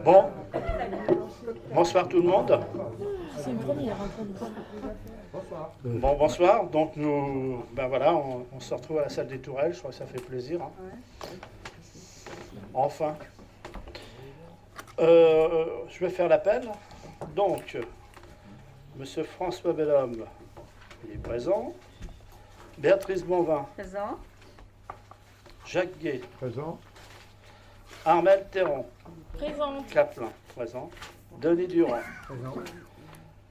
Bon, bonsoir tout le monde. C'est une première pour nous. Bon, bonsoir. Donc nous, ben voilà, on se retrouve à la salle des Tourelles. Je crois que ça fait plaisir. Hein. Enfin. Je vais faire l'appel. Donc, Monsieur François Bellhomme, il est présent. Béatrice Bonvin. Présent. Jacques Gué. Présent. Armel Théron. Présente. Caplin. Présent. Denis Durand. Présent.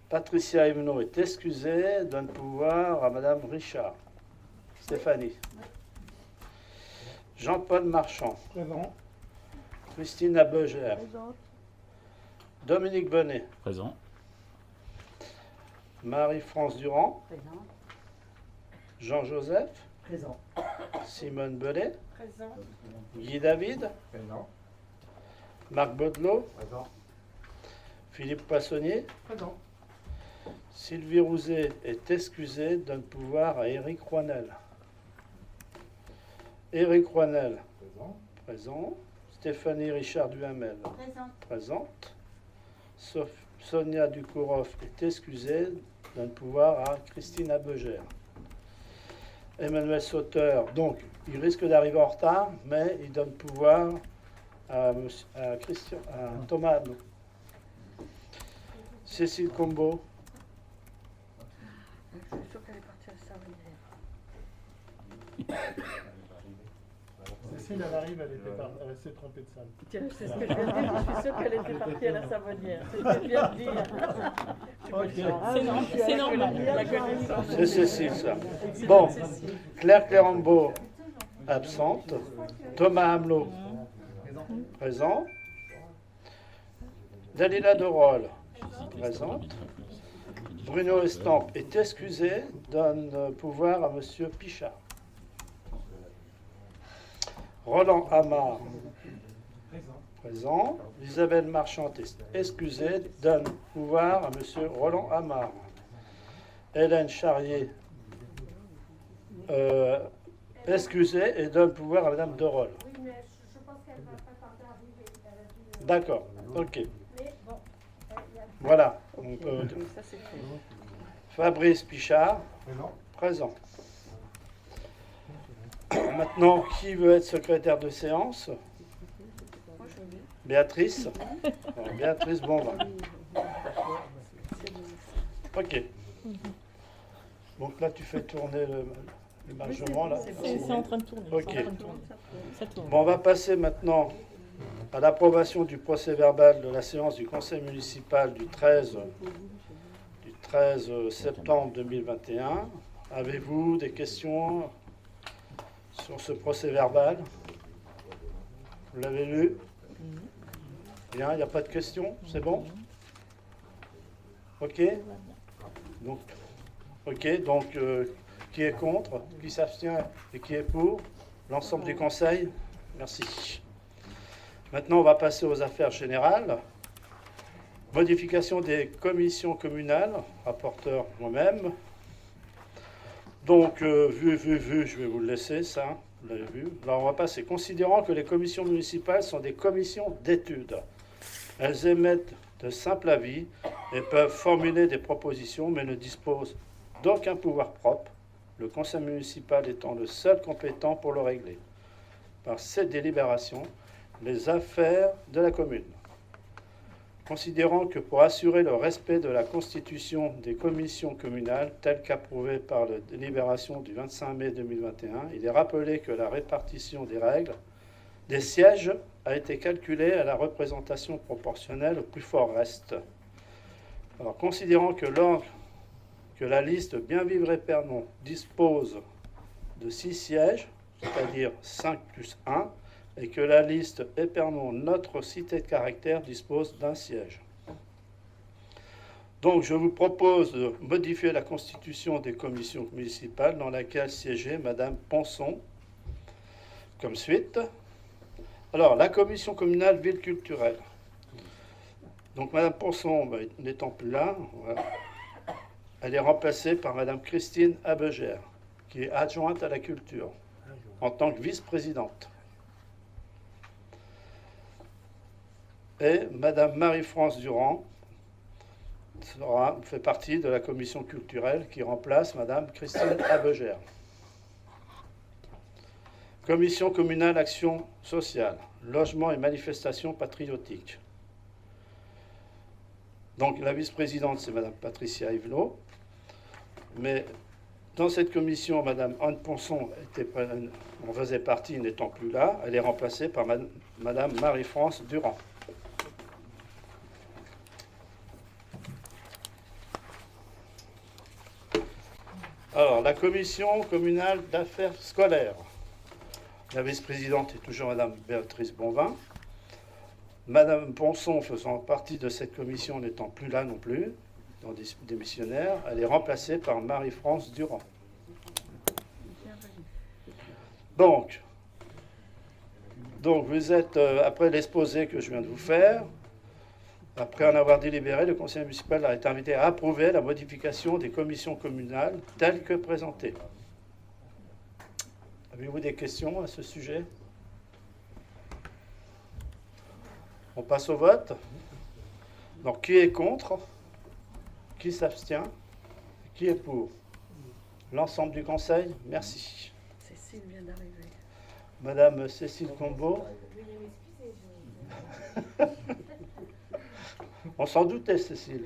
Patricia Evenot est excusée, donne pouvoir à Madame Richard. Stéphanie. Jean-Paul Marchand. Présent. Christine Abegère. Dominique Bonnet. Présent. Marie-France Durand. Présent. Jean-Joseph. Présent. Simone Bellet. Présent. Guy David. Présent. Marc Baudelot. Présent. Philippe Poissonnier. Présent. Sylvie Rouzet est excusée, donne pouvoir à Éric Roinel. Éric Roinel. Présent. Présent. Stéphanie Richard Duhamel. Présent. Présente. Sonia Dukourov est excusée, donne pouvoir à Christine Abegère. Emmanuel Sauteur, donc, il risque d'arriver en retard, mais il donne pouvoir à Thomas Adno. Cécile Combeau. Je suis sûre qu'elle est partie à Savonnière. Cécile, elle arrive, elle s'est trompée de salle. Tiens, c'est ce que je viens de dire. Je suis sûre qu'elle était partie à la Savonnière. C'est ce que je viens de dire. C'est normal. La connaissance. C'est Cécile, ça. Bon, Claire Clérambeau, absente. Thomas Hamelot, présent. Dalila de Rolle, présente. Bruno Estampe est excusé, donne pouvoir à Monsieur Pichard. Roland Hamard, présent. Isabelle Marchand est excusée, donne pouvoir à Monsieur Roland Hamard. Hélène Charrier, excusée et donne pouvoir à Madame de Rolle. Oui, mais je pense qu'elle va pas tarder à arriver. Elle a dû, D'accord, ok. Mais bon, il y a Voilà. Ok, Donc, ça c'est fait. Fabrice Pichard, Présent. présent. Maintenant, qui veut être secrétaire de séance? Moi je veux bien. Béatrice. Alors, Béatrice Bonvin. Ok. Donc là, tu fais tourner le margement, là. C'est en train de tourner. Ok. C'est en train de tourner. Ça tourne. Bon, on va passer maintenant à l'approbation du procès-verbal de la séance du conseil municipal du 13 septembre 2021. Avez-vous des questions sur ce procès-verbal? Vous l'avez lu? Bien, il n'y a pas de questions? C'est bon? Ok? Donc, qui est contre? Qui s'abstient et qui est pour? L'ensemble du conseil? Merci. Maintenant, on va passer aux affaires générales. Modification des commissions communales, rapporteur moi-même. Donc, vu, je vais vous le laisser, ça, vous l'avez vu. Alors, on va passer. Considérant que les commissions municipales sont des commissions d'études, elles émettent de simples avis et peuvent formuler des propositions, mais ne disposent d'aucun pouvoir propre, le conseil municipal étant le seul compétent pour le régler. Par cette délibération, les affaires de la commune. Considérant que pour assurer le respect de la constitution des commissions communales, telle qu'approuvée par la délibération du 25 mai 2021, il est rappelé que la répartition des sièges a été calculée à la représentation proportionnelle au plus fort reste. Alors, considérant que la liste Bien Vivre Épernon dispose de 6 sièges, c'est-à-dire 5 plus 1, et que la liste Épernon, notre cité de caractère, dispose d'un siège. Donc, je vous propose de modifier la constitution des commissions municipales dans laquelle siégeait Madame Ponson, comme suite. Alors, la commission communale ville culturelle. Donc, Madame Ponson, n'étant plus là, voilà, elle est remplacée par Madame Christine Abegère, qui est adjointe à la culture, en tant que vice-présidente. Et Madame Marie-France Durand fait partie de la commission culturelle qui remplace Madame Christine Abegère. Commission communale action sociale, logement et manifestations patriotiques. Donc la vice-présidente, c'est Madame Patricia Yvelot. Mais dans cette commission, Madame Anne Ponson en faisait partie, n'étant plus là. Elle est remplacée par Madame Marie-France Durand. Alors, la commission communale d'affaires scolaires. La vice-présidente est toujours Madame Béatrice Bonvin. Madame Ponson, faisant partie de cette commission, n'étant plus là non plus, démissionnaire, elle est remplacée par Marie-France Durand. Donc vous êtes, après l'exposé que je viens de vous faire, après en avoir délibéré, le conseil municipal a été invité à approuver la modification des commissions communales telles que présentées. Avez-vous des questions à ce sujet? On passe au vote. Donc, qui est contre? Qui s'abstient? Qui est pour? L'ensemble du conseil? Merci. Cécile vient d'arriver. Madame Cécile Combeau. On s'en doutait, Cécile.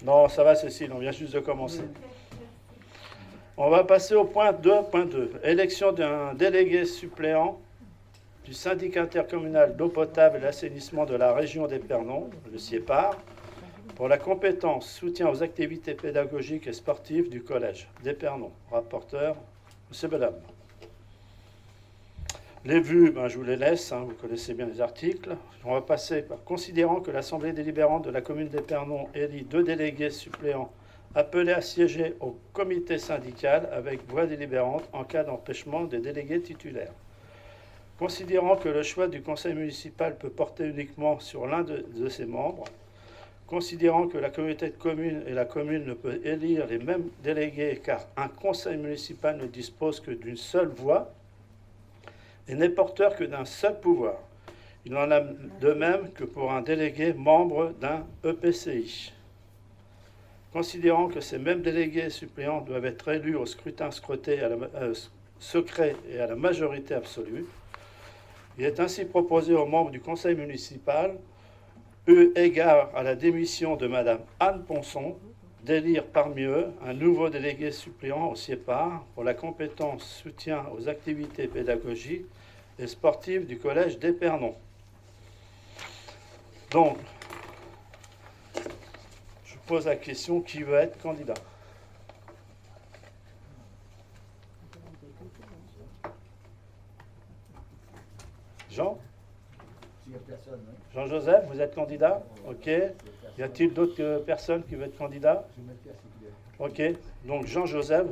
Non, ça va, Cécile, on vient juste de commencer. On va passer au point 2.2. Élection d'un délégué suppléant du syndicat intercommunal d'eau potable et d'assainissement de la région d'Épernon, le SIEPAR, pour la compétence soutien aux activités pédagogiques et sportives du collège d'Épernon. Rapporteur, M. Bedam. Les vues, je vous les laisse, vous connaissez bien les articles. On va passer par considérant que l'Assemblée délibérante de la commune d'Épernon élit 2 délégués suppléants appelés à siéger au comité syndical avec voix délibérante en cas d'empêchement des délégués titulaires. Considérant que le choix du conseil municipal peut porter uniquement sur l'un de ses membres, considérant que la communauté de communes et la commune ne peut élire les mêmes délégués car un conseil municipal ne dispose que d'une seule voix et n'est porteur que d'un seul pouvoir. Il en a de même que pour un délégué membre d'un EPCI. Considérant que ces mêmes délégués suppléants doivent être élus au scrutin secret et à la majorité absolue, il est ainsi proposé aux membres du conseil municipal, eu égard à la démission de Madame Anne Ponson, d'élire parmi eux un nouveau délégué suppléant au SIEPAR pour la compétence soutien aux activités pédagogiques et sportives du collège d'Épernon. Donc, je pose la question, qui veut être candidat? Jean? Jean-Joseph, vous êtes candidat? Ok. Y a-t-il d'autres personnes qui veulent être candidats? Ok. Donc Jean-Joseph,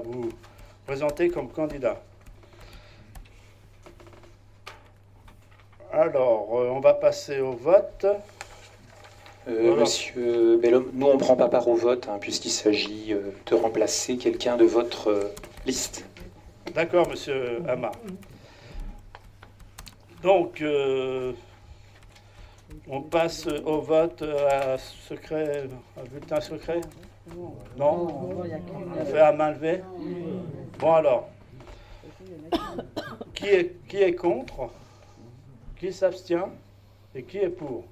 vous présentez comme candidat. Alors, on va passer au vote. Monsieur Bellhomme, nous on ne prend pas part au vote puisqu'il s'agit de remplacer quelqu'un de votre liste. D'accord, monsieur Hamar. Donc, on passe au vote à bulletin secret? Non? On fait à main levée? Bon alors, qui est contre? Qui s'abstient? Et qui est pour?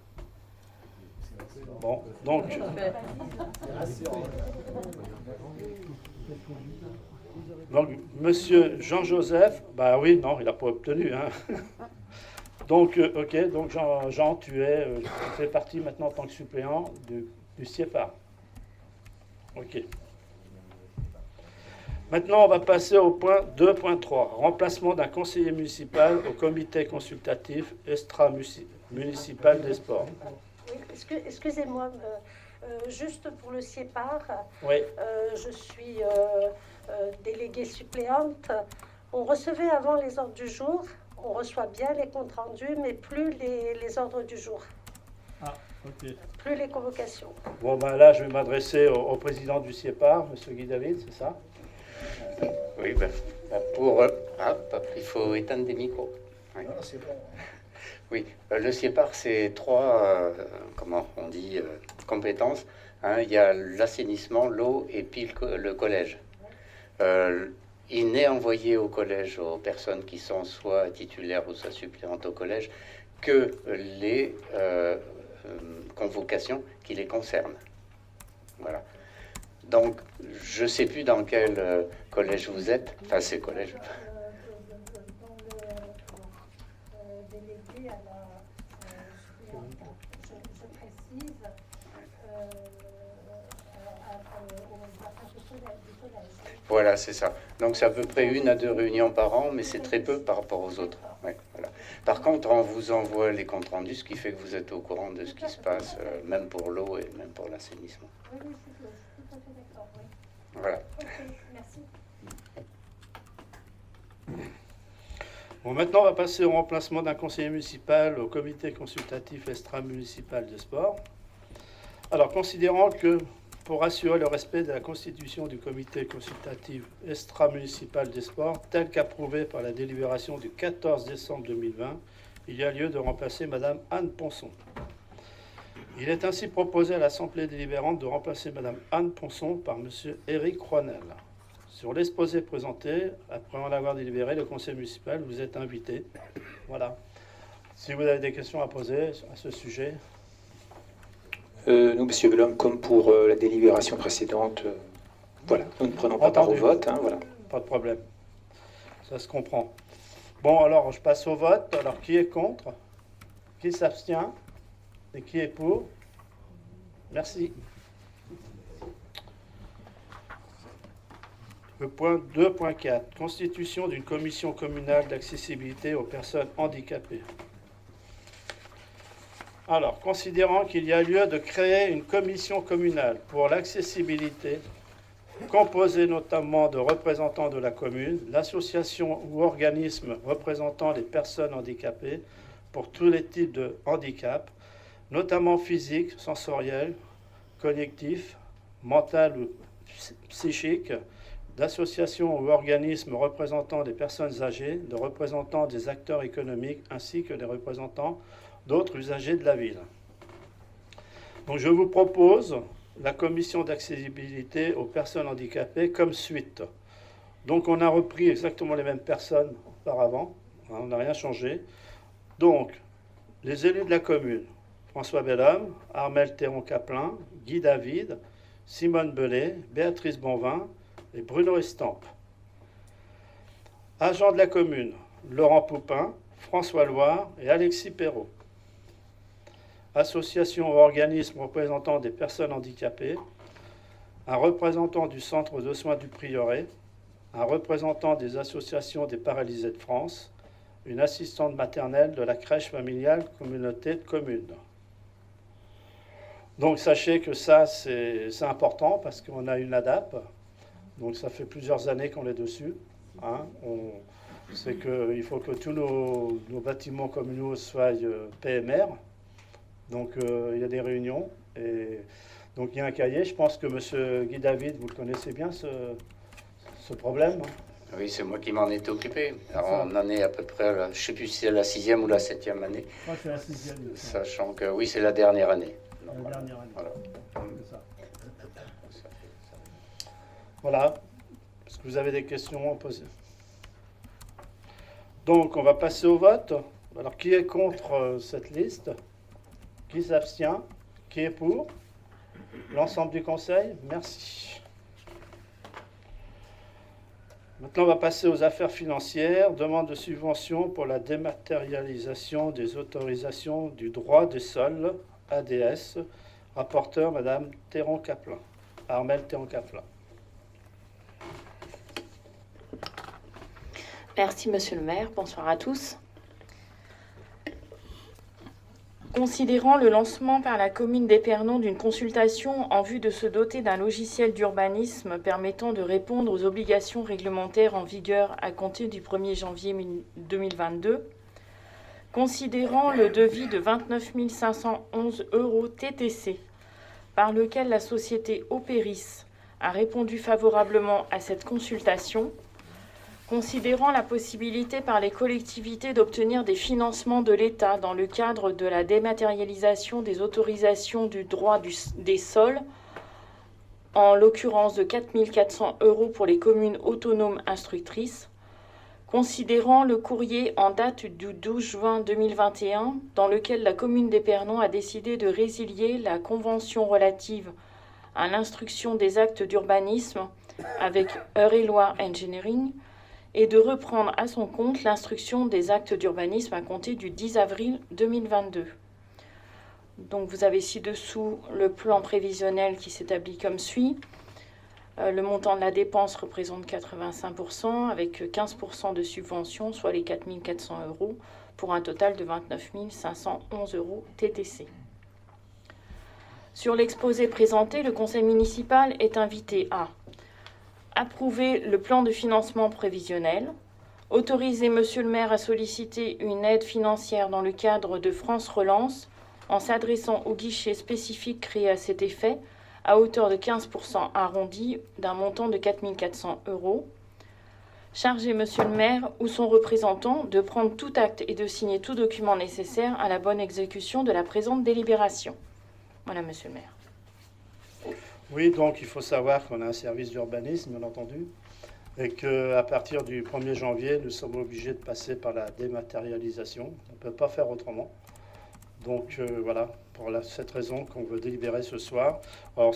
Bon, donc... Donc, monsieur Jean-Joseph, oui, non, il n'a pas obtenu. Donc, ok, donc Jean, tu fais partie maintenant en tant que suppléant du SIEPAR. Ok. Maintenant, on va passer au point 2.3, remplacement d'un conseiller municipal au comité consultatif extra-municipal des sports. Oui, excusez-moi, juste pour le SIEPAR, Oui. je suis déléguée suppléante. On recevait avant les ordres du jour, on reçoit bien les comptes rendus, mais plus les ordres du jour. Ah, ok. Plus les convocations. Bon, là, je vais m'adresser au président du SIEPAR, M. Guy David, c'est ça? Oui, il faut éteindre des micros. Oui. Non, c'est bon. Oui, le CIEPAR, c'est trois, comment on dit, compétences. Hein. Il y a l'assainissement, l'eau et puis le collège. Il n'est envoyé au collège aux personnes qui sont soit titulaires ou soit suppléantes au collège que les convocations qui les concernent. Voilà. Donc, je ne sais plus dans quel collège vous êtes. Enfin, c'est collège. Dans le délégué à la suppléante, je précise, aux affaires du collège. Voilà, c'est ça. Donc, c'est à peu près 1 à 2 réunions par an, mais c'est très peu par rapport aux autres. Ouais, voilà. Par contre, on vous envoie les comptes rendus, ce qui fait que vous êtes au courant de ce qui se passe, même pour l'eau et même pour l'assainissement. Oui, je suis tout à fait d'accord. Oui. Voilà. Ok, merci. Bon, maintenant, on va passer au remplacement d'un conseiller municipal au comité consultatif extra-municipal de sport. Alors, considérant que pour assurer le respect de la constitution du comité consultatif extra-municipal des sports, tel qu'approuvé par la délibération du 14 décembre 2020, il y a lieu de remplacer Madame Anne Ponson. Il est ainsi proposé à l'Assemblée délibérante de remplacer Madame Anne Ponson par Monsieur Éric Rouanel. Sur l'exposé présenté, après en avoir délibéré, le conseil municipal vous est invité. Voilà. Si vous avez des questions à poser à ce sujet. Nous, Monsieur Bellhomme, comme pour la délibération précédente, voilà, nous ne prenons pas part au vote. Hein, voilà. Pas de problème. Ça se comprend. Bon, alors, je passe au vote. Alors, qui est contre? Qui s'abstient? Et qui est pour? Merci. Le point 2.4. Constitution d'une commission communale d'accessibilité aux personnes handicapées. Alors, considérant qu'il y a lieu de créer une commission communale pour l'accessibilité, composée notamment de représentants de la commune, l'association ou organisme représentant les personnes handicapées pour tous les types de handicap, notamment physique, sensoriel, cognitif, mental ou psychique, d'associations ou organismes représentant des personnes âgées, de représentants des acteurs économiques ainsi que des représentants d'autres usagers de la ville. Donc je vous propose la commission d'accessibilité aux personnes handicapées comme suite. Donc on a repris exactement les mêmes personnes auparavant, hein, on n'a rien changé. Donc les élus de la commune, François Bellhomme, Armel Théron-Caplin, Guy David, Simone Bellet, Béatrice Bonvin et Bruno Estampe. Agents de la commune, Laurent Poupin, François Loire et Alexis Perrault. Association ou organisme représentant des personnes handicapées, un représentant du centre de soins du Prieuré, un représentant des associations des paralysés de France, une assistante maternelle de la crèche familiale communauté de communes. Donc sachez que ça, c'est important parce qu'on a une ADAP, donc ça fait plusieurs années qu'on est dessus. Hein. C'est qu'il faut que tous nos bâtiments communaux soient PMR. Donc il y a des réunions et donc il y a un cahier. Je pense que M. Guy David, vous le connaissez bien ce problème. Oui, c'est moi qui m'en étais occupé. Alors, on en est à peu près, je ne sais plus si c'est la 6e ou la 7e année. Je crois que c'est la 6e. Sachant que oui, c'est la dernière année. La dernière année. Voilà. C'est ça. Voilà. Est-ce que vous avez des questions à poser? Donc on va passer au vote. Alors qui est contre cette liste? Qui s'abstient? Qui est pour? L'ensemble du conseil? Merci. Maintenant, on va passer aux affaires financières. Demande de subvention pour la dématérialisation des autorisations du droit des sols, ADS. Rapporteur, Madame Théron-Caplin. Armel Théron-Caplin. Merci, Monsieur le maire. Bonsoir à tous. Considérant le lancement par la commune d'Épernon d'une consultation en vue de se doter d'un logiciel d'urbanisme permettant de répondre aux obligations réglementaires en vigueur à compter du 1er janvier 2022, considérant le devis de 29 511 € TTC, par lequel la société Opéris a répondu favorablement à cette consultation, Considérant la possibilité par les collectivités d'obtenir des financements de l'État dans le cadre de la dématérialisation des autorisations du droit des sols, en l'occurrence de 4 400 € pour les communes autonomes instructrices, considérant le courrier en date du 12 juin 2021 dans lequel la commune d'Épernon a décidé de résilier la convention relative à l'instruction des actes d'urbanisme avec Eure-et-Loir Engineering et de reprendre à son compte l'instruction des actes d'urbanisme à compter du 10 avril 2022. Donc vous avez ci-dessous le plan prévisionnel qui s'établit comme suit. Le montant de la dépense représente 85% avec 15% de subvention, soit les 4 400 € pour un total de 29 511 € TTC. Sur l'exposé présenté, le conseil municipal est invité à approuver le plan de financement prévisionnel, autoriser monsieur le maire à solliciter une aide financière dans le cadre de France Relance en s'adressant au guichet spécifique créé à cet effet à hauteur de 15% arrondi d'un montant de 4 400 €. Charger monsieur le maire ou son représentant de prendre tout acte et de signer tout document nécessaire à la bonne exécution de la présente délibération. Voilà, monsieur le maire. Oui, donc il faut savoir qu'on a un service d'urbanisme, bien entendu, et qu'à partir du 1er janvier, nous sommes obligés de passer par la dématérialisation. On ne peut pas faire autrement. Donc voilà, pour cette raison qu'on veut délibérer ce soir. Alors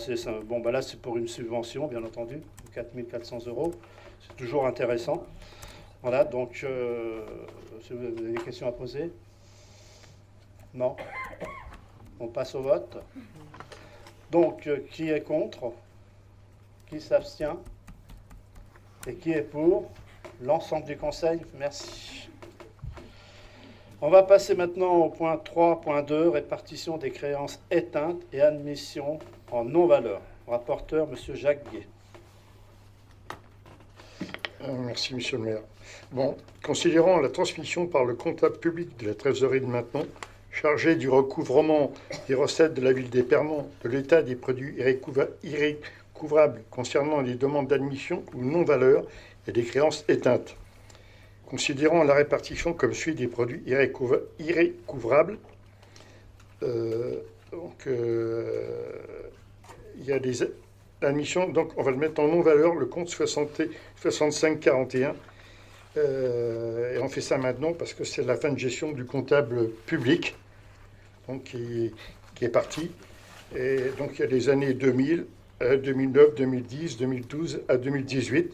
là, c'est pour une subvention, bien entendu, de 4 400 €. C'est toujours intéressant. Voilà, donc si vous avez des questions à poser? Non? On passe au vote. Donc, qui est contre? Qui s'abstient? Et qui est pour? L'ensemble du conseil? Merci. On va passer maintenant au point 3.2, répartition des créances éteintes et admission en non-valeur. Rapporteur, M. Jacques Guet. Merci, monsieur le maire. Bon, considérant la transmission par le comptable public de la trésorerie de Maintenon, chargé du recouvrement des recettes de la ville d'Épernon de l'état des produits irrécouvrables concernant les demandes d'admission ou non-valeur et des créances éteintes. Considérant la répartition comme suit des produits irrécouvrables, il y a des admissions, donc on va le mettre en non-valeur, le compte 6541. Et on fait ça maintenant parce que c'est la fin de gestion du comptable public donc qui est parti. Et donc il y a les années 2000, 2009, 2010, 2012 à 2018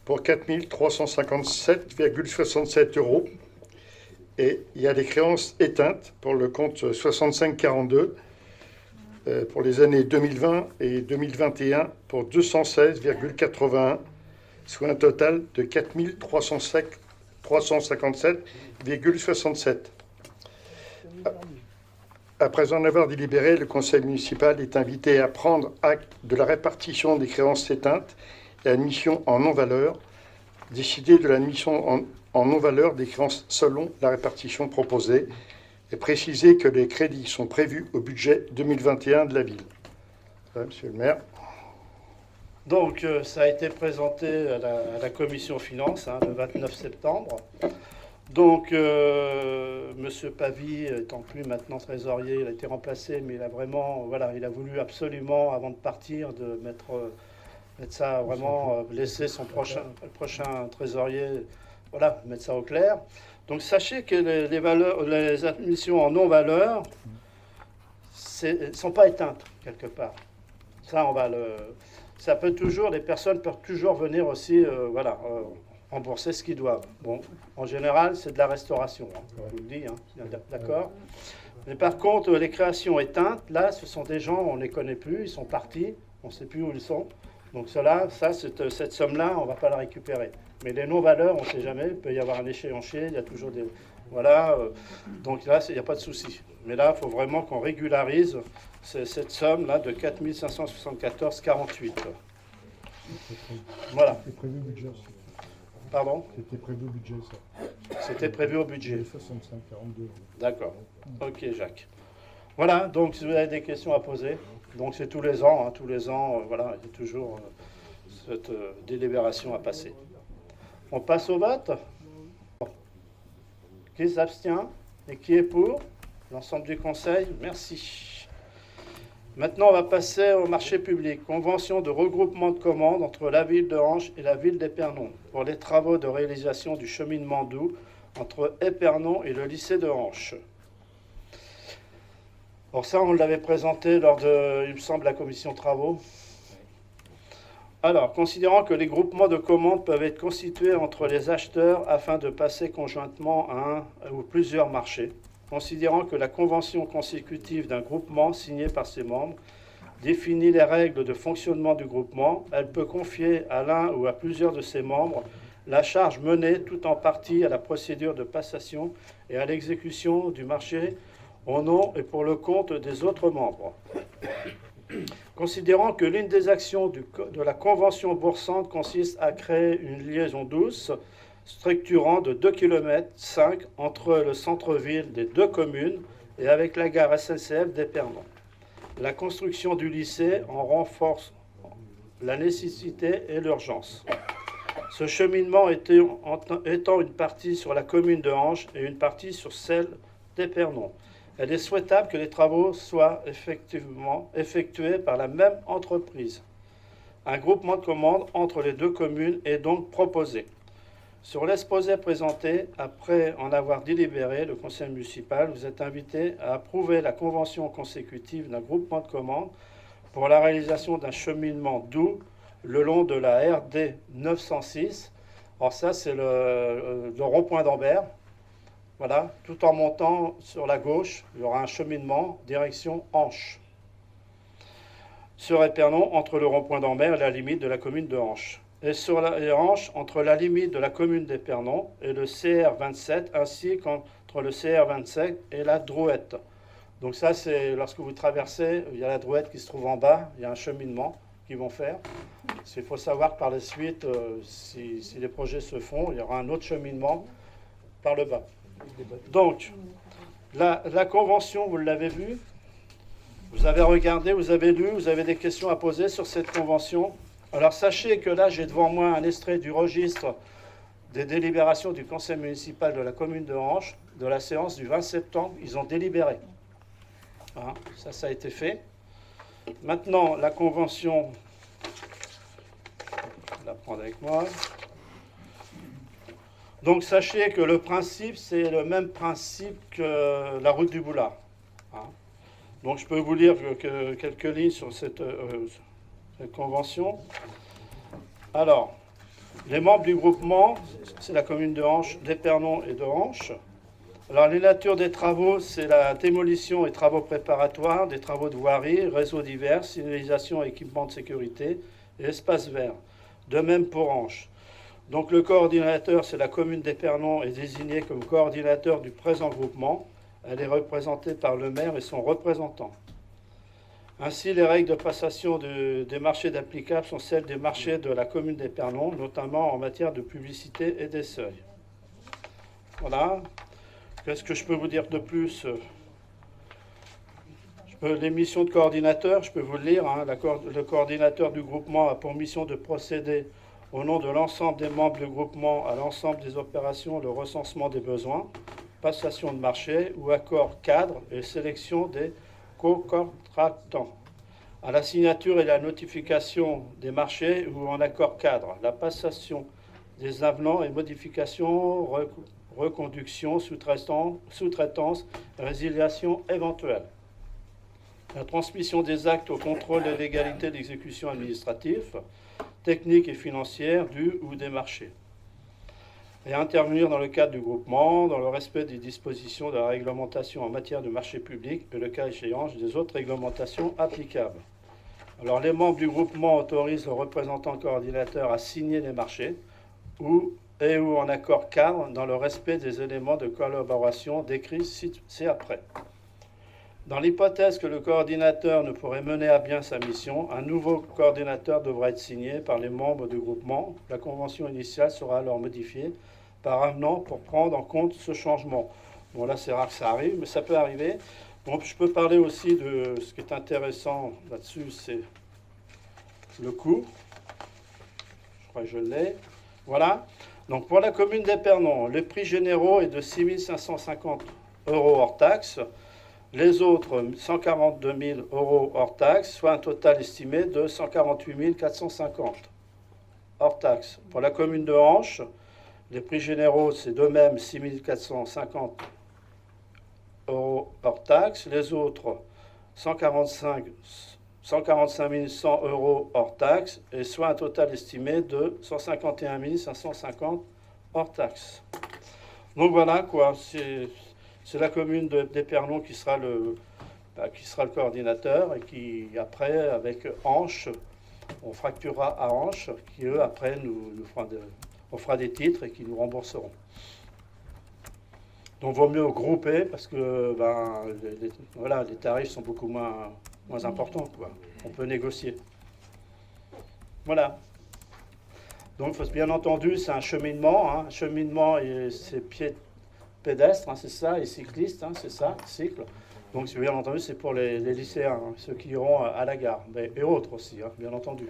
pour 4 357,67 €. Et il y a des créances éteintes pour le compte 6542 pour les années 2020 et 2021 pour 216,81, soit un total de 4 357,67. Après en avoir délibéré, le conseil municipal est invité à prendre acte de la répartition des créances éteintes et admission en non-valeur, décider de l'admission en non-valeur des créances selon la répartition proposée et préciser que les crédits sont prévus au budget 2021 de la ville. Voilà, monsieur le maire. Donc, ça a été présenté à la commission finances le 29 septembre. Donc, M. Pavie étant plus maintenant trésorier, il a été remplacé, mais il a vraiment, voilà, il a voulu absolument, avant de partir, de mettre ça vraiment, laisser son prochain trésorier, voilà, mettre ça au clair. Donc, sachez que les admissions en non-valeur ne sont pas éteintes, quelque part. Ça, ça peut toujours, les personnes peuvent toujours venir aussi, rembourser ce qu'ils doivent. Bon, en général, c'est de la restauration, je vous le dis, d'accord. Mais par contre, les créations éteintes, là, ce sont des gens, on ne les connaît plus, ils sont partis, on ne sait plus où ils sont. Donc cette somme-là, on ne va pas la récupérer. Mais les non-valeurs, on ne sait jamais, il peut y avoir un échéancier, il y a toujours des... Voilà, donc là, il n'y a pas de souci. Mais là, il faut vraiment qu'on régularise cette somme-là de 4 574,48. Voilà. C'était prévu au budget. Pardon ? C'était prévu au budget, ça. C'était prévu au budget. 65,42. D'accord. Ok, Jacques. Voilà, donc si vous avez des questions à poser, donc c'est tous les ans, voilà, il y a toujours cette délibération à passer. On passe au vote. Qui s'abstient et qui est pour? L'ensemble du Conseil, merci. Maintenant, on va passer au marché public. Convention de regroupement de commandes entre la ville de Hanches et la ville d'Épernon pour les travaux de réalisation du cheminement doux entre Épernon et le lycée de Hanches. Pour ça, on l'avait présenté lors de, il me semble, la commission travaux. Alors, considérant que les groupements de commandes peuvent être constitués entre les acheteurs afin de passer conjointement à un ou plusieurs marchés, considérant que la convention consécutive d'un groupement signé par ses membres définit les règles de fonctionnement du groupement, elle peut confier à l'un ou à plusieurs de ses membres la charge menée tout en partie à la procédure de passation et à l'exécution du marché au nom et pour le compte des autres membres. Considérant que l'une des actions de la convention boursante consiste à créer une liaison douce structurant de 2,5 km entre le centre-ville des deux communes et avec la gare SNCF d'Épernon. La construction du lycée en renforce la nécessité et l'urgence. Ce cheminement étant une partie sur la commune de Hanches et une partie sur celle d'Épernon. Il est souhaitable que les travaux soient effectivement effectués par la même entreprise. Un groupement de commandes entre les deux communes est donc proposé. Sur l'exposé présenté, après en avoir délibéré, le conseil municipal vous est invité à approuver la convention consécutive d'un groupement de commandes pour la réalisation d'un cheminement doux le long de la RD 906. Alors ça, c'est le rond-point d'Ambert. Voilà, tout en montant sur la gauche, il y aura un cheminement direction Hanches. Sur Épernon, entre le rond-point d'Ambert et la limite de la commune de Hanches. Et sur la Hanches, entre la limite de la commune d'Épernon et le CR27, ainsi qu'entre le CR27 et la Drouette. Donc ça, c'est lorsque vous traversez, il y a la Drouette qui se trouve en bas, il y a un cheminement qu'ils vont faire. Il faut savoir par la suite, si les projets se font, il y aura un autre cheminement par le bas. Donc, la convention, vous l'avez vue, vous avez regardé, vous avez lu, vous avez des questions à poser sur cette convention. Alors sachez que là, j'ai devant moi un extrait du registre des délibérations du conseil municipal de la commune de Hanches, de la séance du 20 septembre. Ils ont délibéré. Hein, ça a été fait. Maintenant, la convention, je vais la prendre avec moi. Donc sachez que le principe, c'est le même principe que la route du Boulard. Hein. Donc je peux vous lire quelques lignes sur cette convention. Alors, les membres du groupement, c'est la commune de Hanches, d'Épernon et de Hanches. Alors les natures des travaux, c'est la démolition et travaux préparatoires, des travaux de voirie, réseaux divers, signalisation, équipement de sécurité et espaces verts. De même pour Hanches. Donc le coordinateur, c'est la commune d'Épernon, est désigné comme coordinateur du présent groupement. Elle est représentée par le maire et son représentant. Ainsi, les règles de passation des marchés d'applicables sont celles des marchés de la commune d'Épernon, notamment en matière de publicité et des seuils. Voilà. Qu'est-ce que je peux vous dire de plus? Les missions de coordinateur, je peux vous le lire. Hein. Le coordinateur du groupement a pour mission de procéder au nom de l'ensemble des membres du groupement à l'ensemble des opérations, le recensement des besoins, passation de marché ou accord cadre et sélection des co-contractants. À la signature et la notification des marchés ou en accord cadre, la passation des avenants et modifications, reconduction, sous-traitance, résiliation éventuelle. La transmission des actes au contrôle de légalité d'exécution administrative, technique et financière du ou des marchés. Et intervenir dans le cadre du groupement, dans le respect des dispositions de la réglementation en matière de marché public et le cas échéant des autres réglementations applicables. Alors les membres du groupement autorisent le représentant coordinateur à signer les marchés ou en accord cadre dans le respect des éléments de collaboration décrits ci-après. Dans l'hypothèse que le coordinateur ne pourrait mener à bien sa mission, un nouveau coordinateur devra être signé par les membres du groupement. La convention initiale sera alors modifiée par avenant pour prendre en compte ce changement. Bon, là, c'est rare que ça arrive, mais ça peut arriver. Donc, je peux parler aussi de ce qui est intéressant là-dessus, c'est le coût. Je crois que je l'ai. Voilà. Donc pour la commune d'Épernon, le prix généraux est de 6 550 € hors taxe. Les autres, 142 000 € hors taxe, soit un total estimé de 148 450 hors taxe. Pour la commune de Hanche, les prix généraux, c'est d'eux-mêmes 6 450 € hors taxe. Les autres, 145 100 € hors taxe, et soit un total estimé de 151 550 hors taxe. Donc voilà quoi, c'est la commune d'Épernon qui sera le coordinateur, et qui après, avec Hanche, on fracturera à Hanche, qui eux après on fera des titres et qui nous rembourseront. Donc vaut mieux grouper parce que les tarifs sont beaucoup moins importants, quoi. On peut négocier. Voilà. Donc bien entendu, c'est un cheminement. Un cheminement, et c'est pied pédestre, c'est ça, et cycliste, c'est ça, cycle. Donc bien entendu, c'est pour les lycéens, ceux qui iront à la gare, et autres aussi, bien entendu.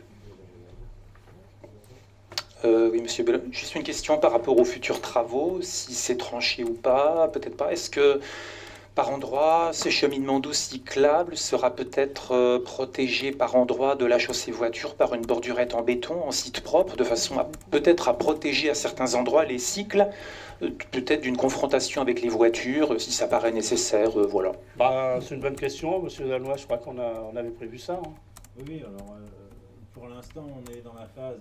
Oui, monsieur Bellon, juste une question par rapport aux futurs travaux, si c'est tranché ou pas, peut-être pas. Est-ce que, par endroit, ce cheminement doux cyclable sera peut-être protégé par endroit de la chaussée voiture par une bordurette en béton, en site propre, de façon à peut-être à protéger à certains endroits les cycles, peut-être d'une confrontation avec les voitures, si ça paraît nécessaire, voilà. C'est une bonne question, monsieur Dalois, je crois qu'on avait prévu ça. Oui, alors... pour l'instant, on est dans la phase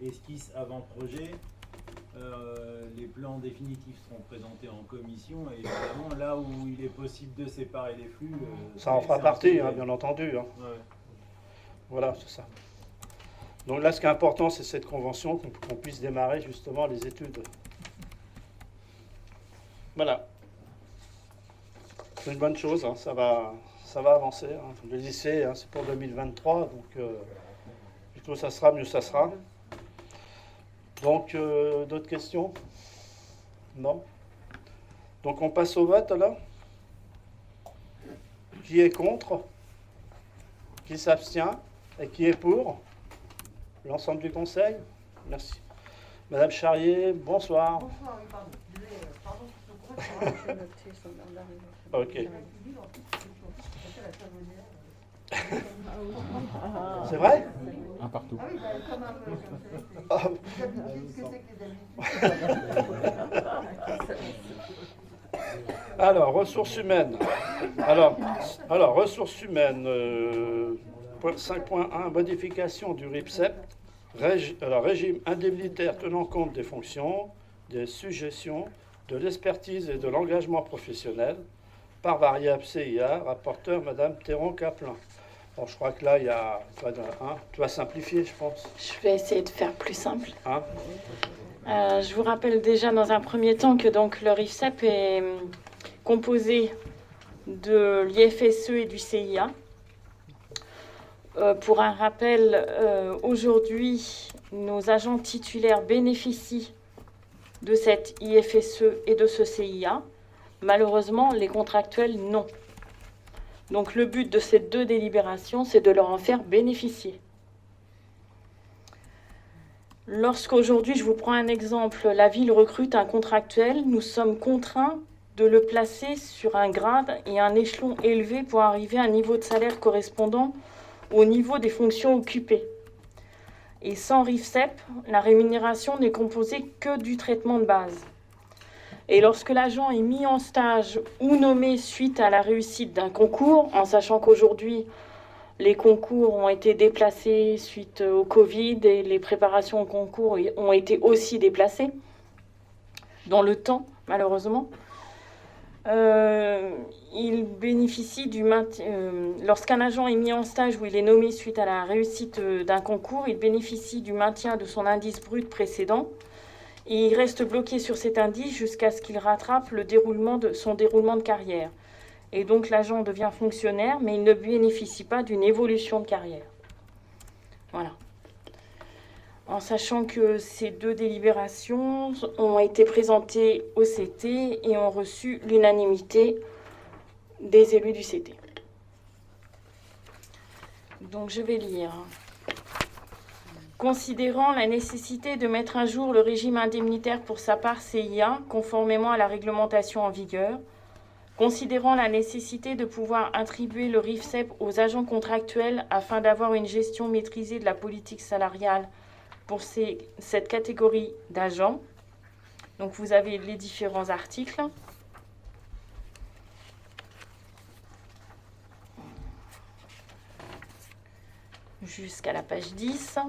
esquisse avant projet. Les plans définitifs seront présentés en commission. Et évidemment, là où il est possible de séparer les flux... ça en fera partie, bien entendu. Ouais. Voilà, c'est ça. Donc là, ce qui est important, c'est cette convention, qu'on puisse démarrer justement les études. Voilà. C'est une bonne chose, ça va avancer. Le lycée, c'est pour 2023, donc plus tôt ça sera, mieux ça sera. Donc, d'autres questions? Non? Donc, on passe au vote, alors. Qui est contre? Qui s'abstient? Et qui est pour? L'ensemble du conseil? Merci. Madame Charrier, bonsoir. Bonsoir, oui, pardon. Pardon, je noté son nom d'arrivée. Ok. C'est vrai? Un partout. Ah oui, comme un peu. Vous avez dit ce que c'est que les habitudes. Alors, ressources humaines. Alors ressources humaines. 5.1, modification du RIPSEP. Régime indemnitaire tenant compte des fonctions, des suggestions, de l'expertise et de l'engagement professionnel, par variable CIA, rapporteur Madame Théron-Caplin. Alors, je crois que là, il y a... tu vas simplifier, je pense. Je vais essayer de faire plus simple. Je vous rappelle déjà dans un premier temps que donc, le RIFSEP est composé de l'IFSE et du CIA. Pour un rappel, aujourd'hui, nos agents titulaires bénéficient de cette IFSE et de ce CIA. Malheureusement, les contractuels, non. Donc le but de ces deux délibérations, c'est de leur en faire bénéficier. Lorsqu'aujourd'hui, je vous prends un exemple, la ville recrute un contractuel, nous sommes contraints de le placer sur un grade et un échelon élevé pour arriver à un niveau de salaire correspondant au niveau des fonctions occupées. Et sans RIFSEP, la rémunération n'est composée que du traitement de base. Et lorsque l'agent est mis en stage ou nommé suite à la réussite d'un concours, en sachant qu'aujourd'hui, les concours ont été déplacés suite au Covid et les préparations au concours ont été aussi déplacées dans le temps, malheureusement, il bénéficie du maintien. Lorsqu'un agent est mis en stage ou il est nommé suite à la réussite d'un concours, il bénéficie du maintien de son indice brut précédent. Et il reste bloqué sur cet indice jusqu'à ce qu'il rattrape son déroulement de carrière. Et donc l'agent devient fonctionnaire, mais il ne bénéficie pas d'une évolution de carrière. Voilà. En sachant que ces deux délibérations ont été présentées au CT et ont reçu l'unanimité des élus du CT. Donc je vais lire. Considérant la nécessité de mettre à jour le régime indemnitaire pour sa part CIA, conformément à la réglementation en vigueur, considérant la nécessité de pouvoir attribuer le RIFSEP aux agents contractuels afin d'avoir une gestion maîtrisée de la politique salariale pour cette catégorie d'agents. Donc vous avez les différents articles. Jusqu'à la page 10.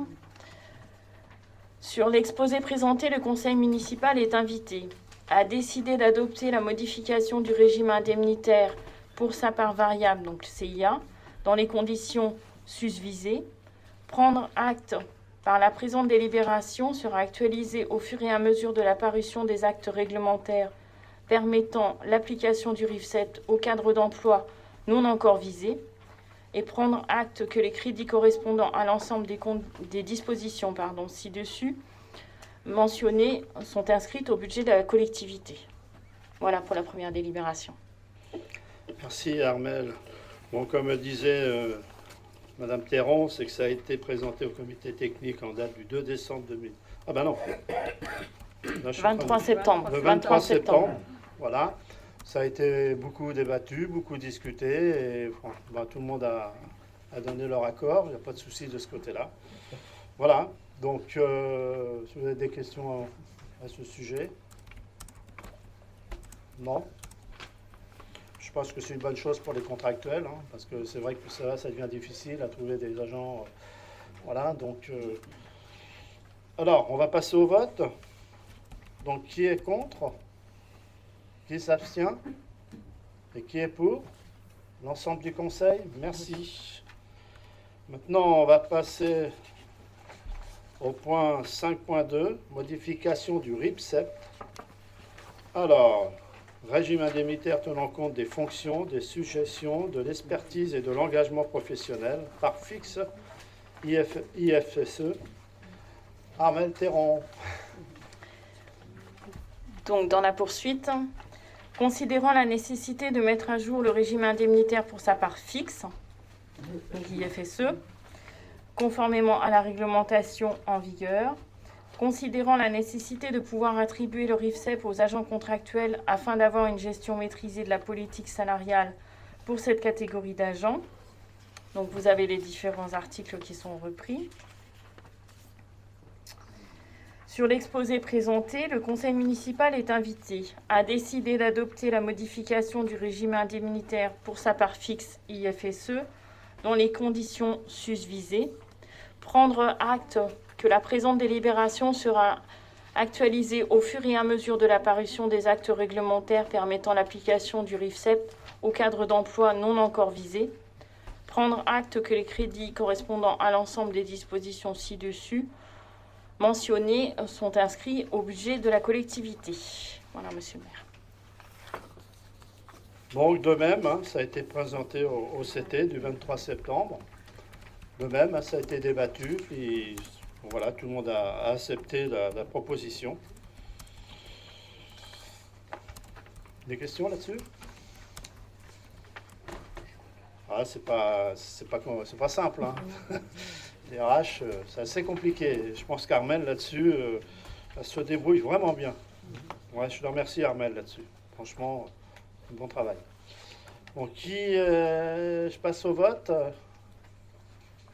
Sur l'exposé présenté, le conseil municipal est invité à décider d'adopter la modification du régime indemnitaire pour sa part variable, donc CIA, dans les conditions susvisées. Prendre acte par la présente délibération sera actualisée au fur et à mesure de la parution des actes réglementaires permettant l'application du RIFSEP au cadre d'emploi non encore visé, et prendre acte que les crédits correspondant à l'ensemble des dispositions ci-dessus mentionnées sont inscrites au budget de la collectivité. Voilà pour la première délibération. Merci Armelle. Bon, comme disait Madame Théron, c'est que ça a été présenté au comité technique en date du 2 décembre 2000. Ah ben non. Là, 23 septembre. Le 23 septembre. Voilà. Ça a été beaucoup débattu, beaucoup discuté, et tout le monde a donné leur accord. Il n'y a pas de souci de ce côté-là. Voilà. Donc, si vous avez des questions à ce sujet. Non. Je pense que c'est une bonne chose pour les contractuels, hein, parce que c'est vrai que ça devient difficile à trouver des agents. Voilà. Donc, alors, on va passer au vote. Donc, qui est contre ? Qui s'abstient? Et qui est pour? L'ensemble du conseil? Merci. Maintenant, on va passer au point 5.2, modification du RIPSEP. Alors, régime indemnitaire tenant compte des fonctions, des suggestions, de l'expertise et de l'engagement professionnel par fixe IFSE. Armelle Théron. Donc, dans la poursuite, considérant la nécessité de mettre à jour le régime indemnitaire pour sa part fixe, donc IFSE, conformément à la réglementation en vigueur, considérant la nécessité de pouvoir attribuer le RIFSEP aux agents contractuels afin d'avoir une gestion maîtrisée de la politique salariale pour cette catégorie d'agents. Donc vous avez les différents articles qui sont repris. Sur l'exposé présenté, le conseil municipal est invité à décider d'adopter la modification du régime indemnitaire pour sa part fixe IFSE dans les conditions susvisées, prendre acte que la présente délibération sera actualisée au fur et à mesure de la parution des actes réglementaires permettant l'application du RIFSEP au cadre d'emploi non encore visé, prendre acte que les crédits correspondant à l'ensemble des dispositions ci-dessus mentionnés sont inscrits au budget de la collectivité. Voilà, monsieur le maire. Donc, de même, ça a été présenté au CT du 23 septembre. De même, ça a été débattu. Puis, voilà, tout le monde a accepté la proposition. Des questions là-dessus? Ah, c'est pas simple, hein. Les RH, c'est assez compliqué. Je pense qu'Armelle, là-dessus, elle se débrouille vraiment bien. Ouais, je te remercie, Armelle, là-dessus. Franchement, bon travail. Bon, je passe au vote.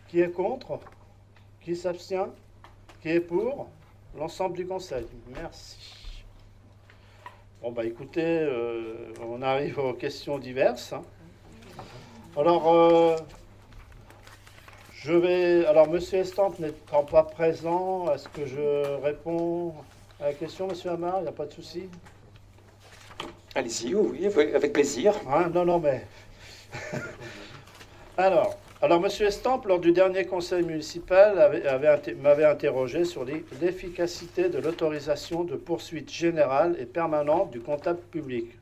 Qui est contre? Qui s'abstient? Qui est pour? L'ensemble du conseil. Merci. Bon, bah écoutez, on arrive aux questions diverses, hein. Alors, alors, monsieur Estampe n'étant pas présent, est-ce que je réponds à la question, monsieur Amar? Il n'y a pas de souci? Allez-y, oui, avec plaisir. Hein, non, mais... alors, monsieur Estampe, lors du dernier conseil municipal, m'avait interrogé sur l'efficacité de l'autorisation de poursuite générale et permanente du comptable public.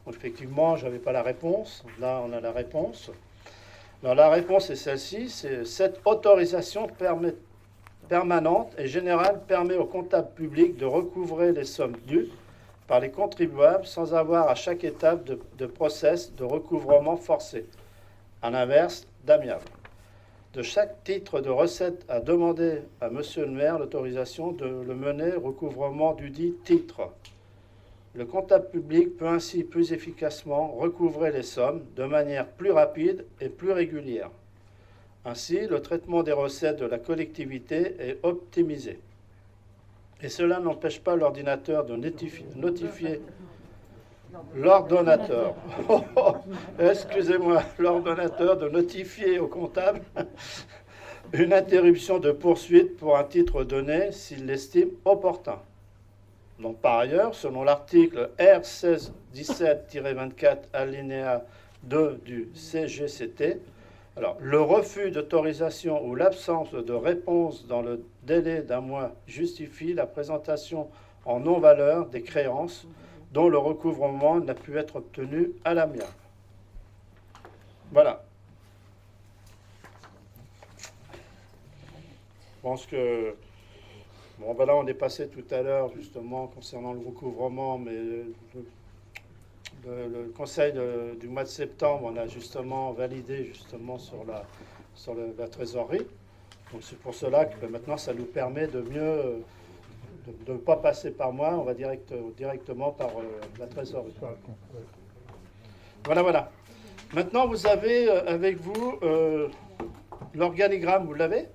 Donc, effectivement, je n'avais pas la réponse. Là, on a la réponse. Alors, la réponse est celle-ci, c'est cette autorisation permanente et générale permet au comptable public de recouvrer les sommes dues par les contribuables sans avoir à chaque étape de process de recouvrement forcé, à l'inverse d'amiable. de chaque titre de recette à demander à Monsieur le maire l'autorisation de le mener recouvrement du dit titre. Le comptable public peut ainsi plus efficacement recouvrer les sommes de manière plus rapide et plus régulière. Ainsi, le traitement des recettes de la collectivité est optimisé. Et cela n'empêche pas l'ordinateur de notifier l'ordonnateur, excusez-moi, l'ordonnateur de notifier au comptable une interruption de poursuite pour un titre donné s'il l'estime opportun. Donc, par ailleurs, selon l'article R1617-24 alinéa 2 du CGCT, alors, le refus d'autorisation ou l'absence de réponse dans le délai d'un mois justifie la présentation en non-valeur des créances dont le recouvrement n'a pu être obtenu à l'amiable. Voilà. Je pense que... Bon, ben là, on est passé tout à l'heure, justement, concernant le recouvrement, mais le conseil du mois de septembre, on a justement validé justement sur la trésorerie. Donc c'est pour cela que maintenant, ça nous permet de mieux... de ne pas passer par moi, on va directement par la trésorerie. Voilà. Maintenant, vous avez avec vous l'organigramme, vous l'avez?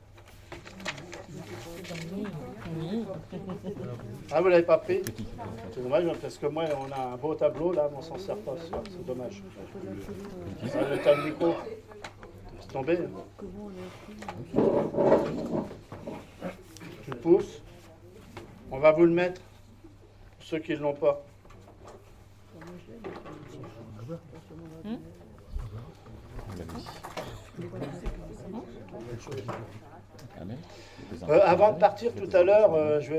Ah, vous ne l'avez pas pris? C'est dommage, parce que moi, on a un beau tableau, là, mais on s'en sert pas, c'est dommage. Ça va le micro. C'est tombé. Tu le pousses. On va vous le mettre, pour ceux qui ne l'ont pas. Avant de partir tout à l'heure, je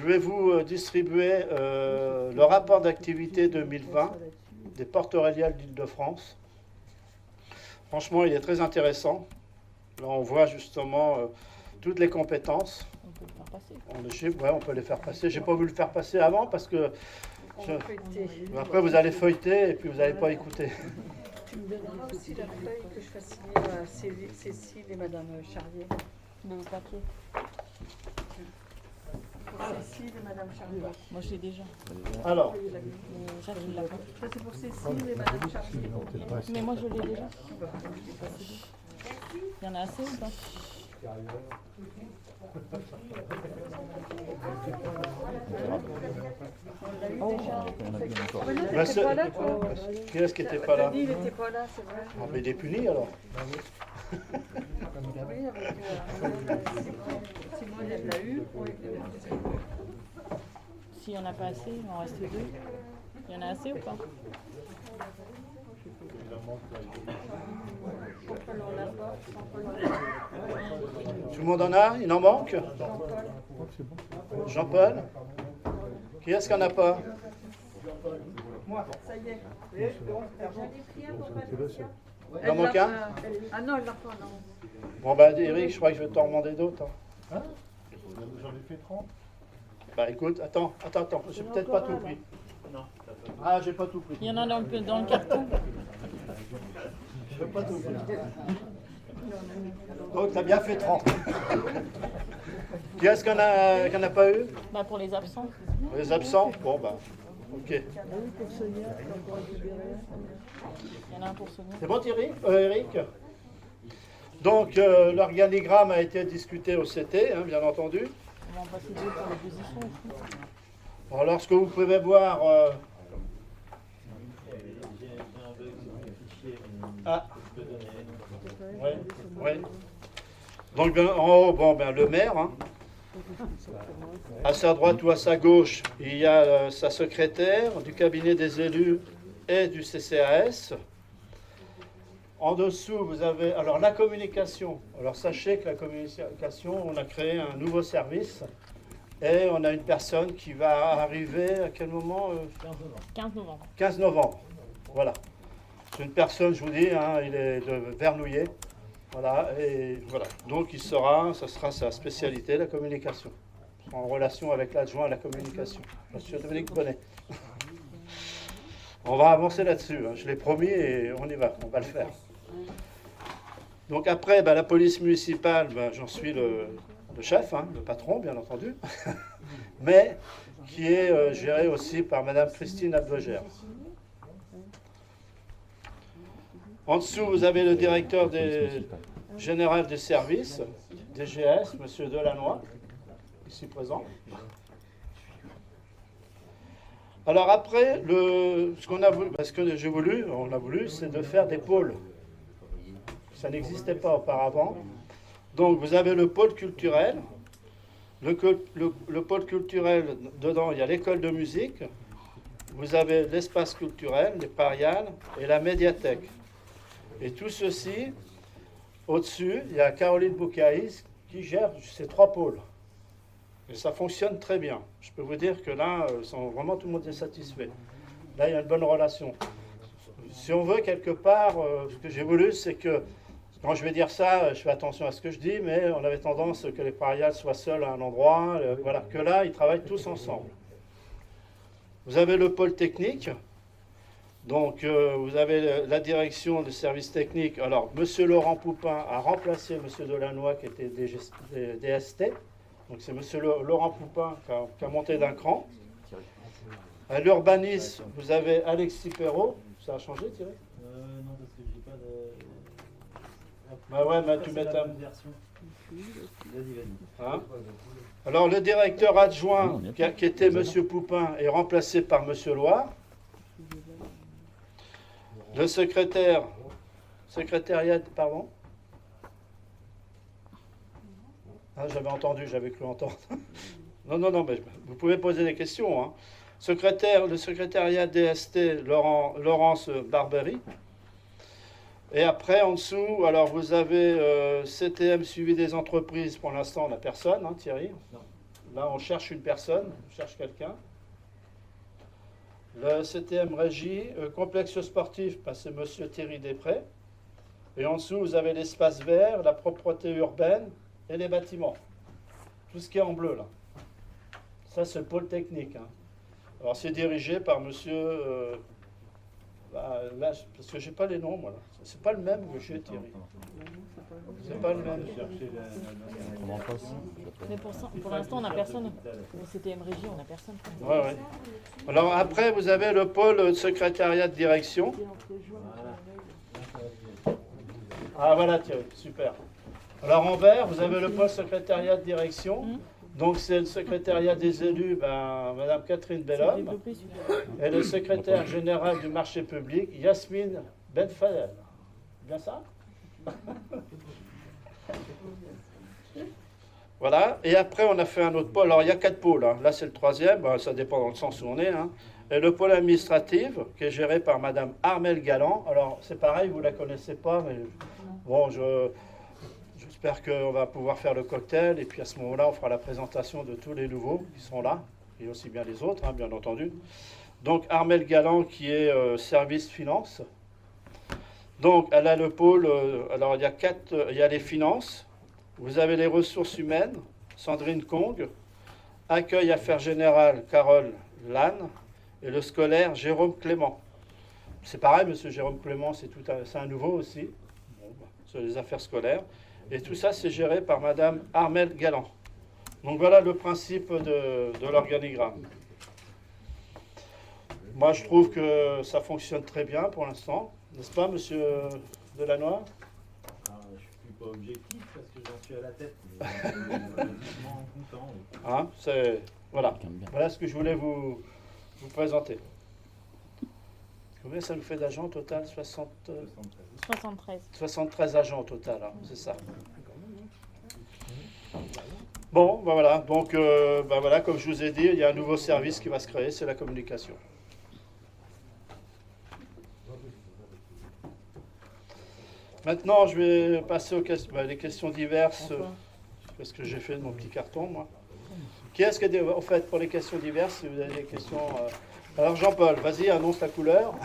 vais vous distribuer le rapport d'activité 2020 des portes oreillères d'Île-de-France. Franchement, il est très intéressant. Là, on voit justement toutes les compétences. On peut les faire passer. J'ai pas voulu le faire passer avant parce que après vous allez feuilleter et puis vous n'allez pas écouter. Tu me donneras aussi la feuille que je fasse signer à Cécile et Madame Charrier. Le papier. Pour Cécile et Madame Charrier. Moi, je l'ai déjà. Alors. Ça, tu l'as pas. Ça, c'est pour Cécile et Madame Charrier. Mais moi, je l'ai déjà. Il y en a assez ou pas? Qui est-ce qui n'était pas là? Il n'était pas là, c'est vrai. Mais il est puni alors. Oui, avec Simone, elle l'a eu. S'il n'y en a pas assez, il en reste deux. Il y en a assez ou pas? Tout le monde en a? Il en manque? Jean-Paul? Qui est-ce qu'il n'y en a pas? Moi, ça y est. Il en manque un? Ah non, elle l'a pas, non. Bon, bah, Eric, je crois que je vais t'en demander d'autres. Hein? J'en ai fait 30. Bah, écoute, attends, j'ai peut-être pas tout pris. Ah, j'ai pas tout pris. Il y en a dans le carton. J'ai pas tout pris. Donc, tu as bien fait 30. Qui est-ce qu'on n'a pas eu? Bah, pour les absents. Les absents? Bon, bah, ok. Il y en a un pour Sonia. C'est bon, Thierry? Eric? Donc, l'organigramme a été discuté au CT, hein, bien entendu. On va en passer deux pour les positions. Alors, ce que vous pouvez voir... Ah, oui. Donc, en haut, le maire. Hein. À sa droite ou à sa gauche, il y a sa secrétaire du cabinet des élus et du CCAS. En dessous, vous avez alors la communication. Alors, sachez que la communication, on a créé un nouveau service. Et on a une personne qui va arriver à quel moment 15 novembre. 15 novembre, voilà. C'est une personne, je vous dis, hein, il est de Vernouillet. Voilà, et voilà. Donc ça sera sa spécialité, la communication. En relation avec l'adjoint à la communication, Monsieur Dominique Bonnet. On va avancer là-dessus, hein, je l'ai promis et on y va, on va le faire. Donc après, la police municipale, j'en suis le chef, hein, le patron, bien entendu, mais qui est géré aussi par Madame Christine Abvegère. En dessous, vous avez le directeur général des services, DGS, Monsieur Delannoy, ici présent. Alors après, ce qu'on a voulu, parce que on a voulu, c'est de faire des pôles. Ça n'existait pas auparavant. Donc vous avez le pôle culturel. Le pôle culturel, dedans, il y a l'école de musique. Vous avez l'espace culturel, les pariales et la médiathèque. Et tout ceci, au-dessus, il y a Caroline Boucaïs qui gère ces 3 pôles. Et ça fonctionne très bien. Je peux vous dire que là, vraiment tout le monde est satisfait. Là, il y a une bonne relation. Si on veut, quelque part, ce que j'ai voulu, c'est que, quand je vais dire ça, je fais attention à ce que je dis, mais on avait tendance que les pariales soient seuls à un endroit, voilà, que là, ils travaillent tous ensemble. Vous avez le pôle technique. Donc, vous avez la direction des services techniques. Alors, M. Laurent Poupin a remplacé M. Delannoy, qui était DST. Donc, c'est M. Laurent Poupin qui a monté d'un cran. À l'urbanisme, vous avez Alexis Perrault. Ça a changé, Thierry? Non, parce que j'ai pas de... Tu mets ta version. Vas-y. Hein? Alors, le directeur adjoint, qui était M. Poupin, est remplacé par M. Loire. Le secrétariat, pardon. Ah, j'avais entendu, j'avais cru entendre. Non, mais vous pouvez poser des questions. Hein. Le secrétariat DST, Laurence Barbery. Et après, en dessous, alors vous avez CTM suivi des entreprises. Pour l'instant, on n'a personne, hein, Thierry. Non. Là, on cherche une personne, on cherche quelqu'un. Le CTM Régie, complexe sportif, c'est M. Thierry Després. Et en dessous, vous avez l'espace vert, la propreté urbaine et les bâtiments. Tout ce qui est en bleu, là. Ça, c'est le pôle technique. Hein. Alors, c'est dirigé par monsieur... là, parce que j'ai pas les noms, moi. Là. C'est pas le même que j'ai, Thierry. C'est pas le même. Mais pour l'instant, on n'a personne. Au CTM Régie, on n'a personne. Ouais. Alors après, vous avez le pôle secrétariat de direction. Ah voilà, Thierry, super. Alors en vert, vous avez le pôle secrétariat de direction. Donc c'est le secrétariat des élus, Madame Catherine Bellhomme. Et le secrétaire général du marché public, Yasmine Benfadel. Bien ça? Voilà, et après on a fait un autre pôle. Alors il y a 4 pôles, hein. Là c'est le 3e, ça dépend dans le sens où on est. Hein. Et le pôle administratif, qui est géré par Madame Armelle Galland. Alors c'est pareil, vous ne la connaissez pas, mais bon, j'espère qu'on va pouvoir faire le cocktail. Et puis à ce moment-là, on fera la présentation de tous les nouveaux qui sont là, et aussi bien les autres, hein, bien entendu. Donc Armelle Galland qui est service finance. Donc elle a le pôle, alors il y a les finances. Vous avez les ressources humaines, Sandrine Kong, accueil affaires générales, Carole Lannes, et le scolaire, Jérôme Clément. C'est pareil, monsieur Jérôme Clément, c'est un nouveau aussi, sur les affaires scolaires. Et tout ça, c'est géré par madame Armelle Galland. Donc voilà le principe de l'organigramme. Moi, je trouve que ça fonctionne très bien pour l'instant, n'est-ce pas, monsieur Delannoy? Je suis pas objectif parce que j'en suis à la tête. Mais content. Hein, voilà ce que je voulais vous présenter. Combien ça nous fait d'agents au total? 73 agents au total, hein, c'est ça. Bon, voilà. Donc, voilà, comme je vous ai dit, il y a un nouveau service qui va se créer, c'est la communication. Maintenant, je vais passer aux les questions diverses. Qu'est-ce que j'ai fait de mon petit carton, moi? Qui est-ce que, en fait, pour les questions diverses, si vous avez des questions... Alors, Jean-Paul, vas-y, annonce la couleur.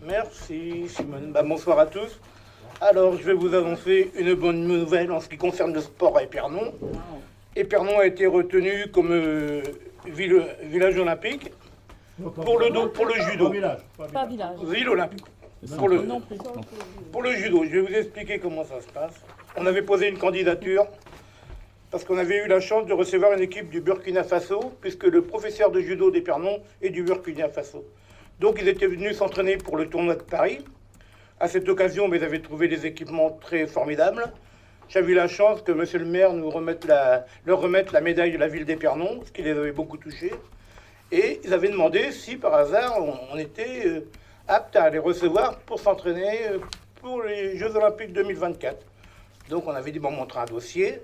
Merci, Simone. Bonsoir à tous. Alors, je vais vous annoncer une bonne nouvelle en ce qui concerne le sport à Épernon. Épernon a été retenu comme village olympique. pour le judo. Pas village. Ville olympique. Non plus. Pour le judo, je vais vous expliquer comment ça se passe. On avait posé une candidature parce qu'on avait eu la chance de recevoir une équipe du Burkina Faso, puisque le professeur de judo d'Épernon est du Burkina Faso. Donc ils étaient venus s'entraîner pour le tournoi de Paris. À cette occasion, ils avaient trouvé des équipements très formidables. J'avais eu la chance que monsieur le maire leur remette la médaille de la ville d'Épernon, ce qui les avait beaucoup touchés. Et ils avaient demandé si par hasard on était apte à les recevoir pour s'entraîner pour les Jeux Olympiques 2024. Donc on avait dit, bon, on montre un dossier.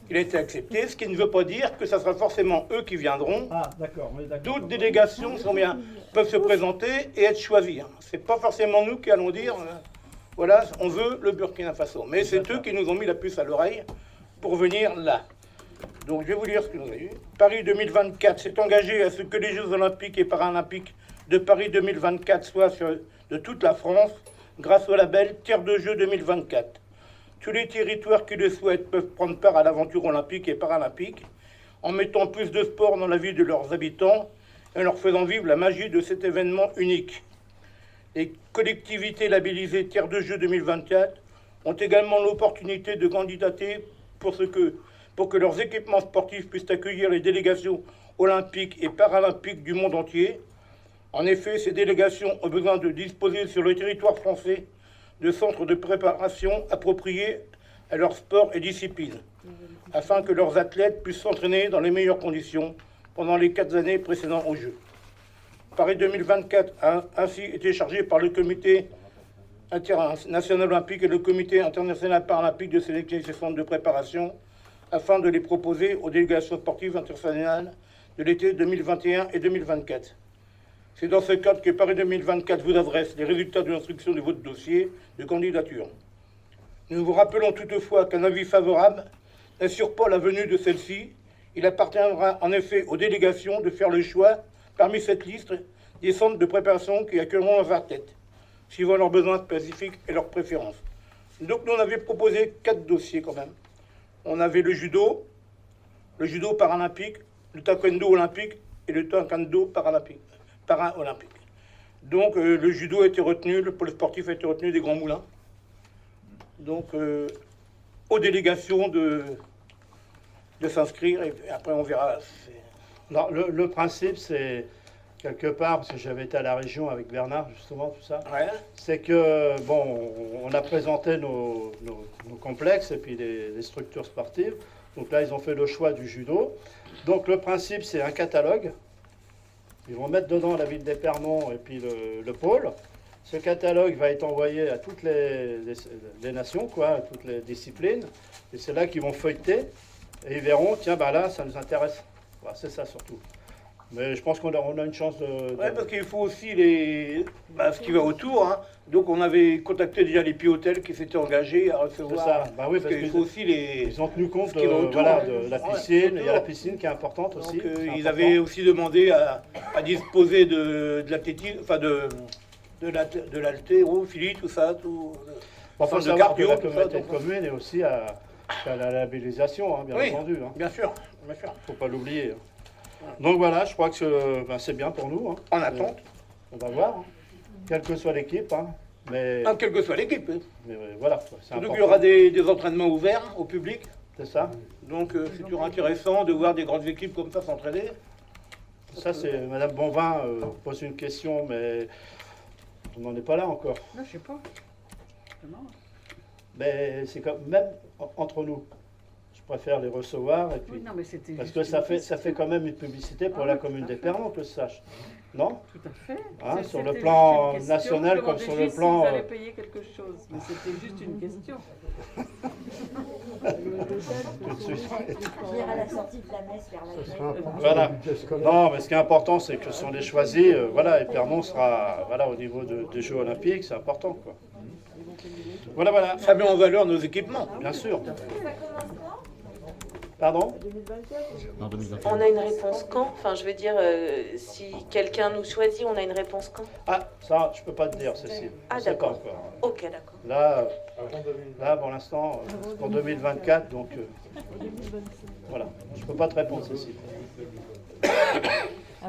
Il a été accepté, ce qui ne veut pas dire que ça sera forcément eux qui viendront. Ah, d'accord. D'autres délégations peuvent se présenter et être choisies. C'est pas forcément nous qui allons dire, voilà, on veut le Burkina Faso. Mais c'est eux qui nous ont mis la puce à l'oreille pour venir là. Donc je vais vous lire ce que nous avons eu. Paris 2024 s'est engagé à ce que les Jeux Olympiques et Paralympiques de Paris 2024 soient de toute la France grâce au label Terre de Jeux 2024. Tous les territoires qui le souhaitent peuvent prendre part à l'aventure olympique et paralympique en mettant plus de sport dans la vie de leurs habitants et en leur faisant vivre la magie de cet événement unique. Les collectivités labellisées Terre de Jeux 2024 ont également l'opportunité de candidater pour que leurs équipements sportifs puissent accueillir les délégations olympiques et paralympiques du monde entier. En effet, ces délégations ont besoin de disposer sur le territoire français de centres de préparation appropriés à leur sport et discipline, afin que leurs athlètes puissent s'entraîner dans les meilleures conditions pendant les 4 années précédant aux Jeux. Paris 2024 a ainsi été chargé par le Comité international olympique et le Comité international paralympique de sélectionner ces centres de préparation afin de les proposer aux délégations sportives internationales de l'été 2021 et 2024. C'est dans ce cadre que Paris 2024 vous adresse les résultats de l'instruction de votre dossier de candidature. Nous vous rappelons toutefois qu'un avis favorable n'assure pas la venue de celle-ci. Il appartiendra en effet aux délégations de faire le choix, parmi cette liste, des centres de préparation qui accueilleront leurs athlètes, suivant leurs besoins spécifiques et leurs préférences. Donc nous on avait proposé 4 dossiers quand même. On avait le judo paralympique, le taekwondo olympique et le taekwondo paralympique. Paralympique. Donc le judo a été retenu, le pôle sportif a été retenu des Grands Moulins. Donc aux délégations de s'inscrire et après on verra. Non, le principe c'est quelque part, parce que j'avais été à la région avec Bernard justement, tout ça, Ouais. c'est que bon, on a présenté nos complexes et puis les structures sportives. Donc là ils ont fait le choix du judo. Donc le principe c'est un catalogue. Ils vont mettre dedans la ville d'Épernon et puis le pôle. Ce catalogue va être envoyé à toutes les nations, quoi, à toutes les disciplines. Et c'est là qu'ils vont feuilleter et ils verront, tiens, bah là, ça nous intéresse. Voilà, c'est ça surtout. Mais je pense qu'on a une chance de... Ouais, parce qu'il faut aussi ce qui va autour. Hein. Donc on avait contacté déjà les Piotel qui s'étaient engagés à recevoir. C'est ça. Bah oui, parce qu'il faut aussi ils ont tenu compte qui va autour, hein. de la piscine. Il y a la piscine qui est importante aussi. Donc, ils avaient aussi demandé à disposer de l'athlétisme, enfin de l'haltérophilie, tout ça, tout. Enfin, de savoir cardio, que la tout ça. communauté de communes est aussi à la labellisation, hein, bien Oui, entendu. Hein. bien sûr, bien sûr. Faut pas l'oublier. Hein. Donc voilà, je crois que c'est bien pour nous. Hein. En attente. On va voir, hein. Quelle que soit l'équipe. Hein. Mais, quelle que soit l'équipe. Hein. Mais voilà. Surtout qu'il y aura des entraînements ouverts au public. C'est ça. Donc c'est toujours intéressant de voir des grandes équipes comme ça s'entraîner. Ça, c'est Madame Bonvin pose une question, mais on n'en est pas là encore. Non, je sais pas. Non. Mais c'est comme même entre nous. Je préfère les recevoir et puis Oui, non, mais c'était parce juste que une ça fait quand même une publicité pour la commune d'Épernon, que je sache. Non? Tout à fait. Hein, sur le C'était plan juste une question. national Je comme demandais sur le juste plan. s'ils allaient payer quelque chose, mais c'était juste une question. Tout de suite. à la sortie de la messe vers la Voilà. Non, mais ce qui est important, c'est que si on les choisit, voilà, Épernon sera au niveau des Jeux Olympiques, c'est important, quoi. Voilà. Ça met en valeur nos équipements. Bien sûr. Pardon? On a une réponse quand? Enfin, je veux dire, si quelqu'un nous choisit, on a une réponse quand? Ah, ça, je peux pas te dire, Cécile. Ah, Je sais pas d'accord. encore. Ok, d'accord. Là, pour l'instant, c'est pour 2024, donc voilà. Je peux pas te répondre, Cécile.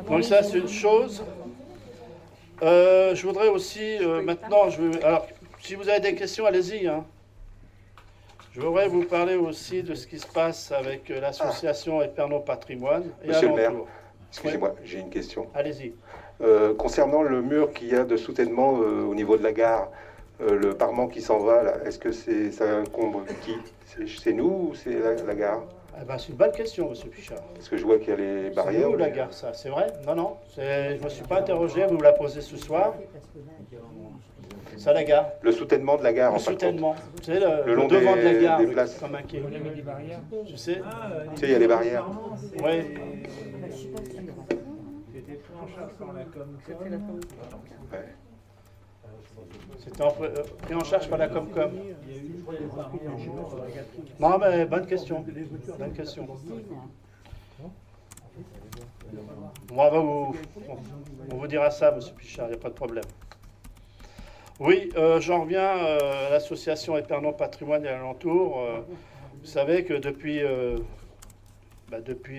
Donc ça, c'est une chose. Je voudrais aussi, maintenant, alors, si vous avez des questions, allez-y. Hein. Je voudrais vous parler aussi de ce qui se passe avec l'association Épernon Patrimoine et Monsieur le maire, alentour. excusez-moi, j'ai une question. Allez-y. Concernant le mur qu'il y a de soutènement au niveau de la gare, le parement qui s'en va, là, est-ce que ça incombe qui? C'est nous ou c'est la gare? Eh ben, c'est une bonne question, monsieur Pichard. Parce que je vois qu'il y a les barrières. C'est où la gare, ça? C'est vrai? Non, non. Je ne me suis pas interrogé, vous me la posez ce soir. C'est la gare. Le soutènement de la gare, Le en fait. soutènement. C'est le long devant de la gare, des places. comme un quai. Tu sais? Tu sais, il y a les barrières. Oui. C'était pris en charge par la Comcom. Ouais. C'était pris en charge par la Comcom. Il y a eu des arrangements. Non, mais bonne question. Bonne question. On vous dira ça, monsieur Pichard, il n'y a pas de problème. Oui, j'en reviens à l'association Épernon Patrimoine et alentour. Vous savez que depuis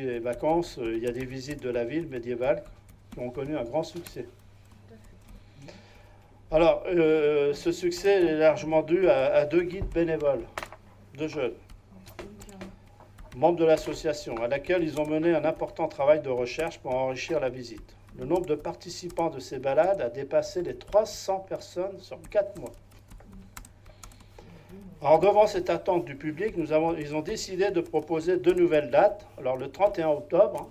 les vacances, il y a des visites de la ville médiévale qui ont connu un grand succès. Alors, ce succès est largement dû à 2 guides bénévoles, 2 jeunes, membres de l'association, à laquelle ils ont mené un important travail de recherche pour enrichir la visite. Le nombre de participants de ces balades a dépassé les 300 personnes sur 4 mois. Alors, devant cette attente du public, ils ont décidé de proposer 2 nouvelles dates, alors le 31 octobre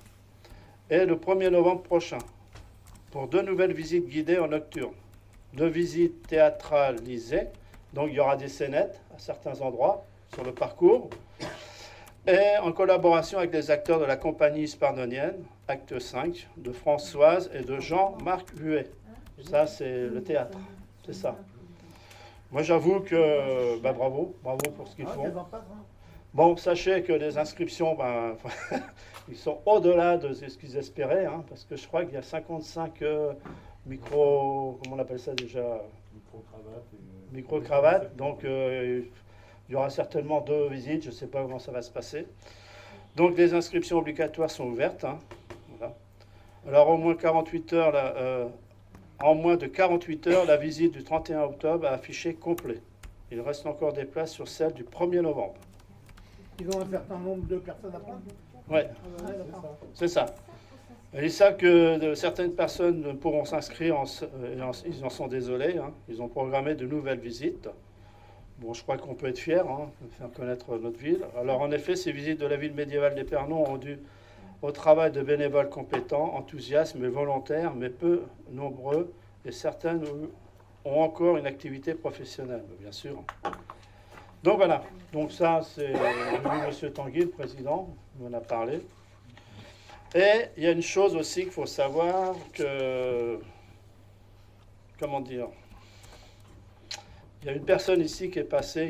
et le 1er novembre prochain, pour 2 nouvelles visites guidées en nocturne. 2 visites théâtralisées, donc il y aura des scénettes à certains endroits sur le parcours, et en collaboration avec les acteurs de la compagnie hispardonienne, Acte 5, de Françoise et de Jean-Marc Huet. Ça, c'est le théâtre, c'est ça. Moi, j'avoue que, bravo pour ce qu'ils font. Bon, sachez que les inscriptions, ils sont au-delà de ce qu'ils espéraient, hein, parce que je crois qu'il y a 55 comment on appelle ça déjà? Micro-cravates. Donc, il y aura certainement 2 visites, je ne sais pas comment ça va se passer. Donc, les inscriptions obligatoires sont ouvertes. Hein. Voilà. Alors, en moins de 48 heures, la visite du 31 octobre a affiché complet. Il reste encore des places sur celle du 1er novembre. Ils ont un certain nombre de personnes à prendre? Oui, c'est ça. Et ils savent que certaines personnes ne pourront s'inscrire, ils en sont désolés. Hein. Ils ont programmé de nouvelles visites. Bon, je crois qu'on peut être fiers, hein, de faire connaître notre ville. Alors, en effet, ces visites de la ville médiévale d'Épernon ont dû au travail de bénévoles compétents, enthousiastes mais volontaires, mais peu nombreux, et certaines ont encore une activité professionnelle, bien sûr. Donc voilà, donc ça c'est M. Tanguy, le président, qui en a parlé. Et il y a une chose aussi qu'il faut savoir que, comment dire, il y a une personne ici qui est passée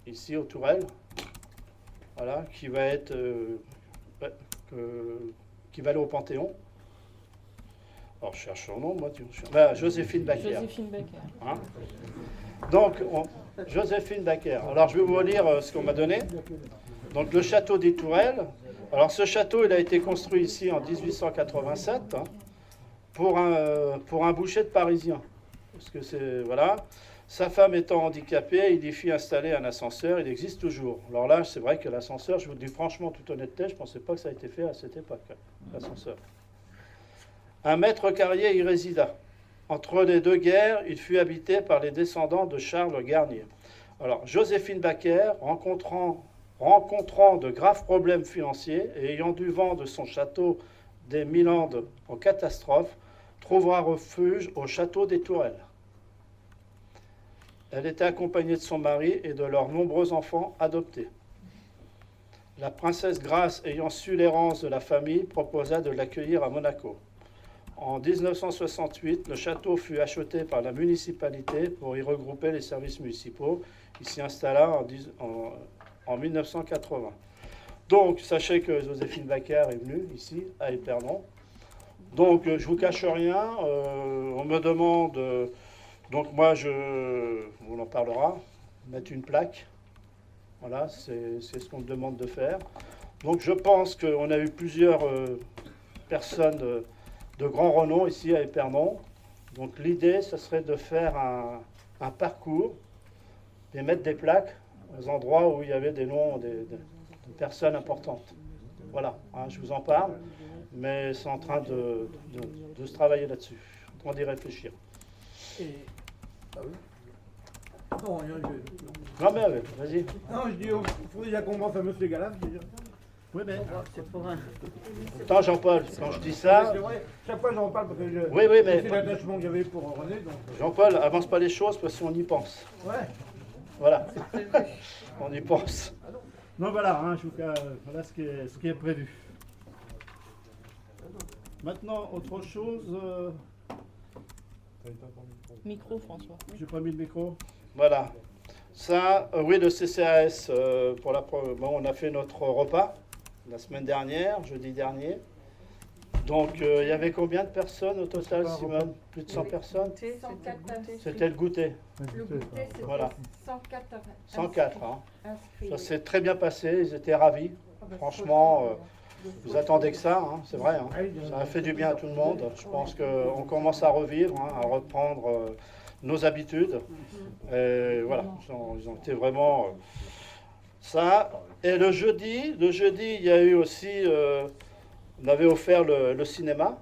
ici aux Tourelles, voilà, qui va être, qui va aller au Panthéon. Alors je cherche son nom, moi, Joséphine Baker. Joséphine Baker. Hein? Donc, Joséphine Baker. Alors je vais vous lire ce qu'on m'a donné. Donc le château des Tourelles. Alors ce château, il a été construit ici en 1887 hein, pour un boucher de Parisien. Parce que c'est, voilà, sa femme étant handicapée, il y fit installer un ascenseur, il existe toujours. Alors là, c'est vrai que l'ascenseur, je vous le dis franchement, toute honnêteté, je ne pensais pas que ça a été fait à cette époque, l'ascenseur. Un maître carrier y résida. Entre les 2 guerres, il fut habité par les descendants de Charles Garnier. Alors, Joséphine Baker, rencontrant de graves problèmes financiers et ayant du vent de son château des Milandes en catastrophe, trouvera refuge au château des Tourelles. Elle était accompagnée de son mari et de leurs nombreux enfants adoptés. La princesse Grace, ayant su l'errance de la famille, proposa de l'accueillir à Monaco. En 1968, le château fut acheté par la municipalité pour y regrouper les services municipaux. Il s'y installa en 1980. Donc, sachez que Joséphine Baker est venue ici, à Épernon. Donc, je vous cache rien. On me demande... donc, moi, on en parlera. Mettre une plaque. Voilà, c'est ce qu'on me demande de faire. Donc, je pense qu'on a eu plusieurs personnes... de grand renom ici à Épernon. Donc l'idée, ce serait de faire un parcours et mettre des plaques aux endroits où il y avait des noms de personnes importantes. Voilà, hein, je vous en parle, mais c'est en train de se travailler là-dessus, en train d'y réfléchir. Non, Non mais vas-y. non, je dis, il faut déjà qu'on pense à M. Galaf. Oui, mais... C'est pour un... Attends, Jean-Paul, quand je dis ça... C'est vrai, chaque fois j'en parle parce que Oui, mais... c'est l'attachement que j'avais pour René. Donc... Jean-Paul, avance pas les choses parce qu'on y pense. Ouais. Voilà. On y pense. Donc voilà, hein, voilà ce qui est prévu. Maintenant, autre chose... Micro, François. J'ai pas mis le micro. Voilà. Ça, oui, le CCAS, bon, on a fait notre repas la semaine dernière, jeudi dernier. Donc, il y avait combien de personnes au total, Simone? Plus de 100 personnes? 104. C'était le goûter. Le goûter, c'était Voilà. 104. 104. Hein. Inscrits. Ça s'est très bien passé, ils étaient ravis. Franchement, vous attendez que ça, hein, c'est vrai. Hein. Ça a fait du bien à tout le monde. Je pense qu'on commence à revivre, hein, à reprendre nos habitudes. Et voilà, ils ont été vraiment... ça. Et le jeudi, il y a eu aussi... on avait offert le cinéma.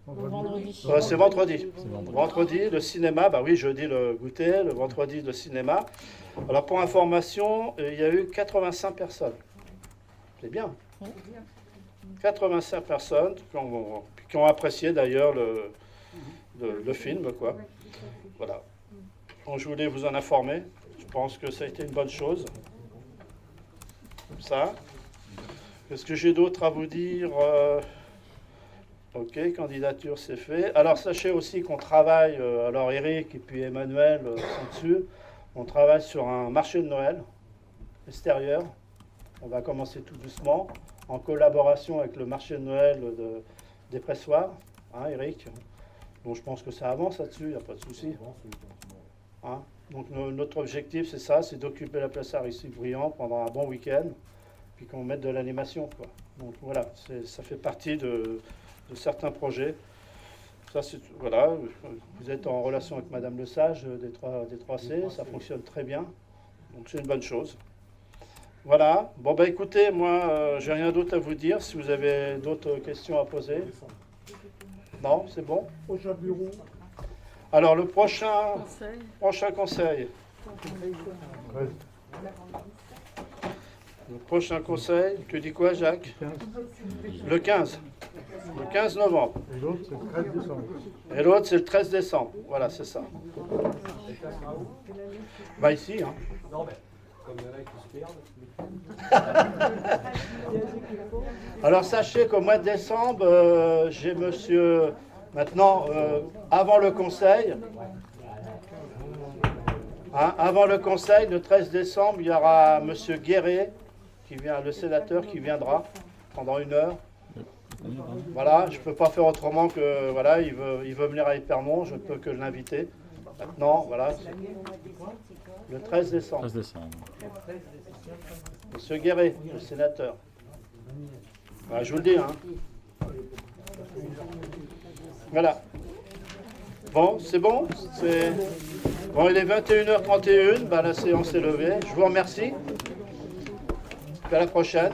Vendredi. C'est vendredi. Vendredi, le cinéma. Bah oui, jeudi, le goûter. Le vendredi, le cinéma. Alors, pour information, il y a eu 85 personnes. C'est bien. 85 personnes qui ont apprécié d'ailleurs le film, quoi. Voilà. Donc, je voulais vous en informer. Je pense que ça a été une bonne chose. Comme ça. Qu'est-ce que j'ai d'autre à vous dire? Ok, candidature, c'est fait. Alors, sachez aussi qu'on travaille, alors Eric et puis Emmanuel sont dessus, on travaille sur un marché de Noël extérieur. On va commencer tout doucement, en collaboration avec le marché de Noël des pressoirs, hein, Eric. Donc, je pense que ça avance là-dessus, il n'y a pas de souci. Hein? Donc, notre objectif, c'est ça, c'est d'occuper la place Aristide-Briand pendant un bon week-end, puis qu'on mette de l'animation, quoi. Donc, voilà, ça fait partie de certains projets. Ça, voilà, vous êtes en relation avec Madame Lesage des 3C, ça fonctionne très bien, donc c'est une bonne chose. Voilà, bon bah écoutez, moi j'ai rien d'autre à vous dire, si vous avez d'autres questions à poser. Non, c'est bon? Prochain bureau. Alors le prochain conseil. Le prochain conseil, tu dis quoi, Jacques? Le 15. Le 15 novembre. Et l'autre, c'est le 13 décembre. Et l'autre, c'est le 13 décembre. Voilà, c'est ça. Bah ici, hein. Non, mais comme il y en a qui se perdent. Alors sachez qu'au mois de décembre, j'ai monsieur... Maintenant, avant le conseil... Hein, avant le conseil, le 13 décembre, il y aura monsieur Guéret, le sénateur, qui viendra pendant 1 heure. Voilà, je ne peux pas faire autrement que, voilà, il veut venir à Épernon, je ne peux que l'inviter. Maintenant, voilà, le 13 décembre. 13 décembre. Monsieur Guéret, le sénateur. Voilà, je vous le dis, hein. Voilà. Bon, c'est bon? Bon, il est 21h31, ben, la séance est levée. Je vous remercie. À la prochaine.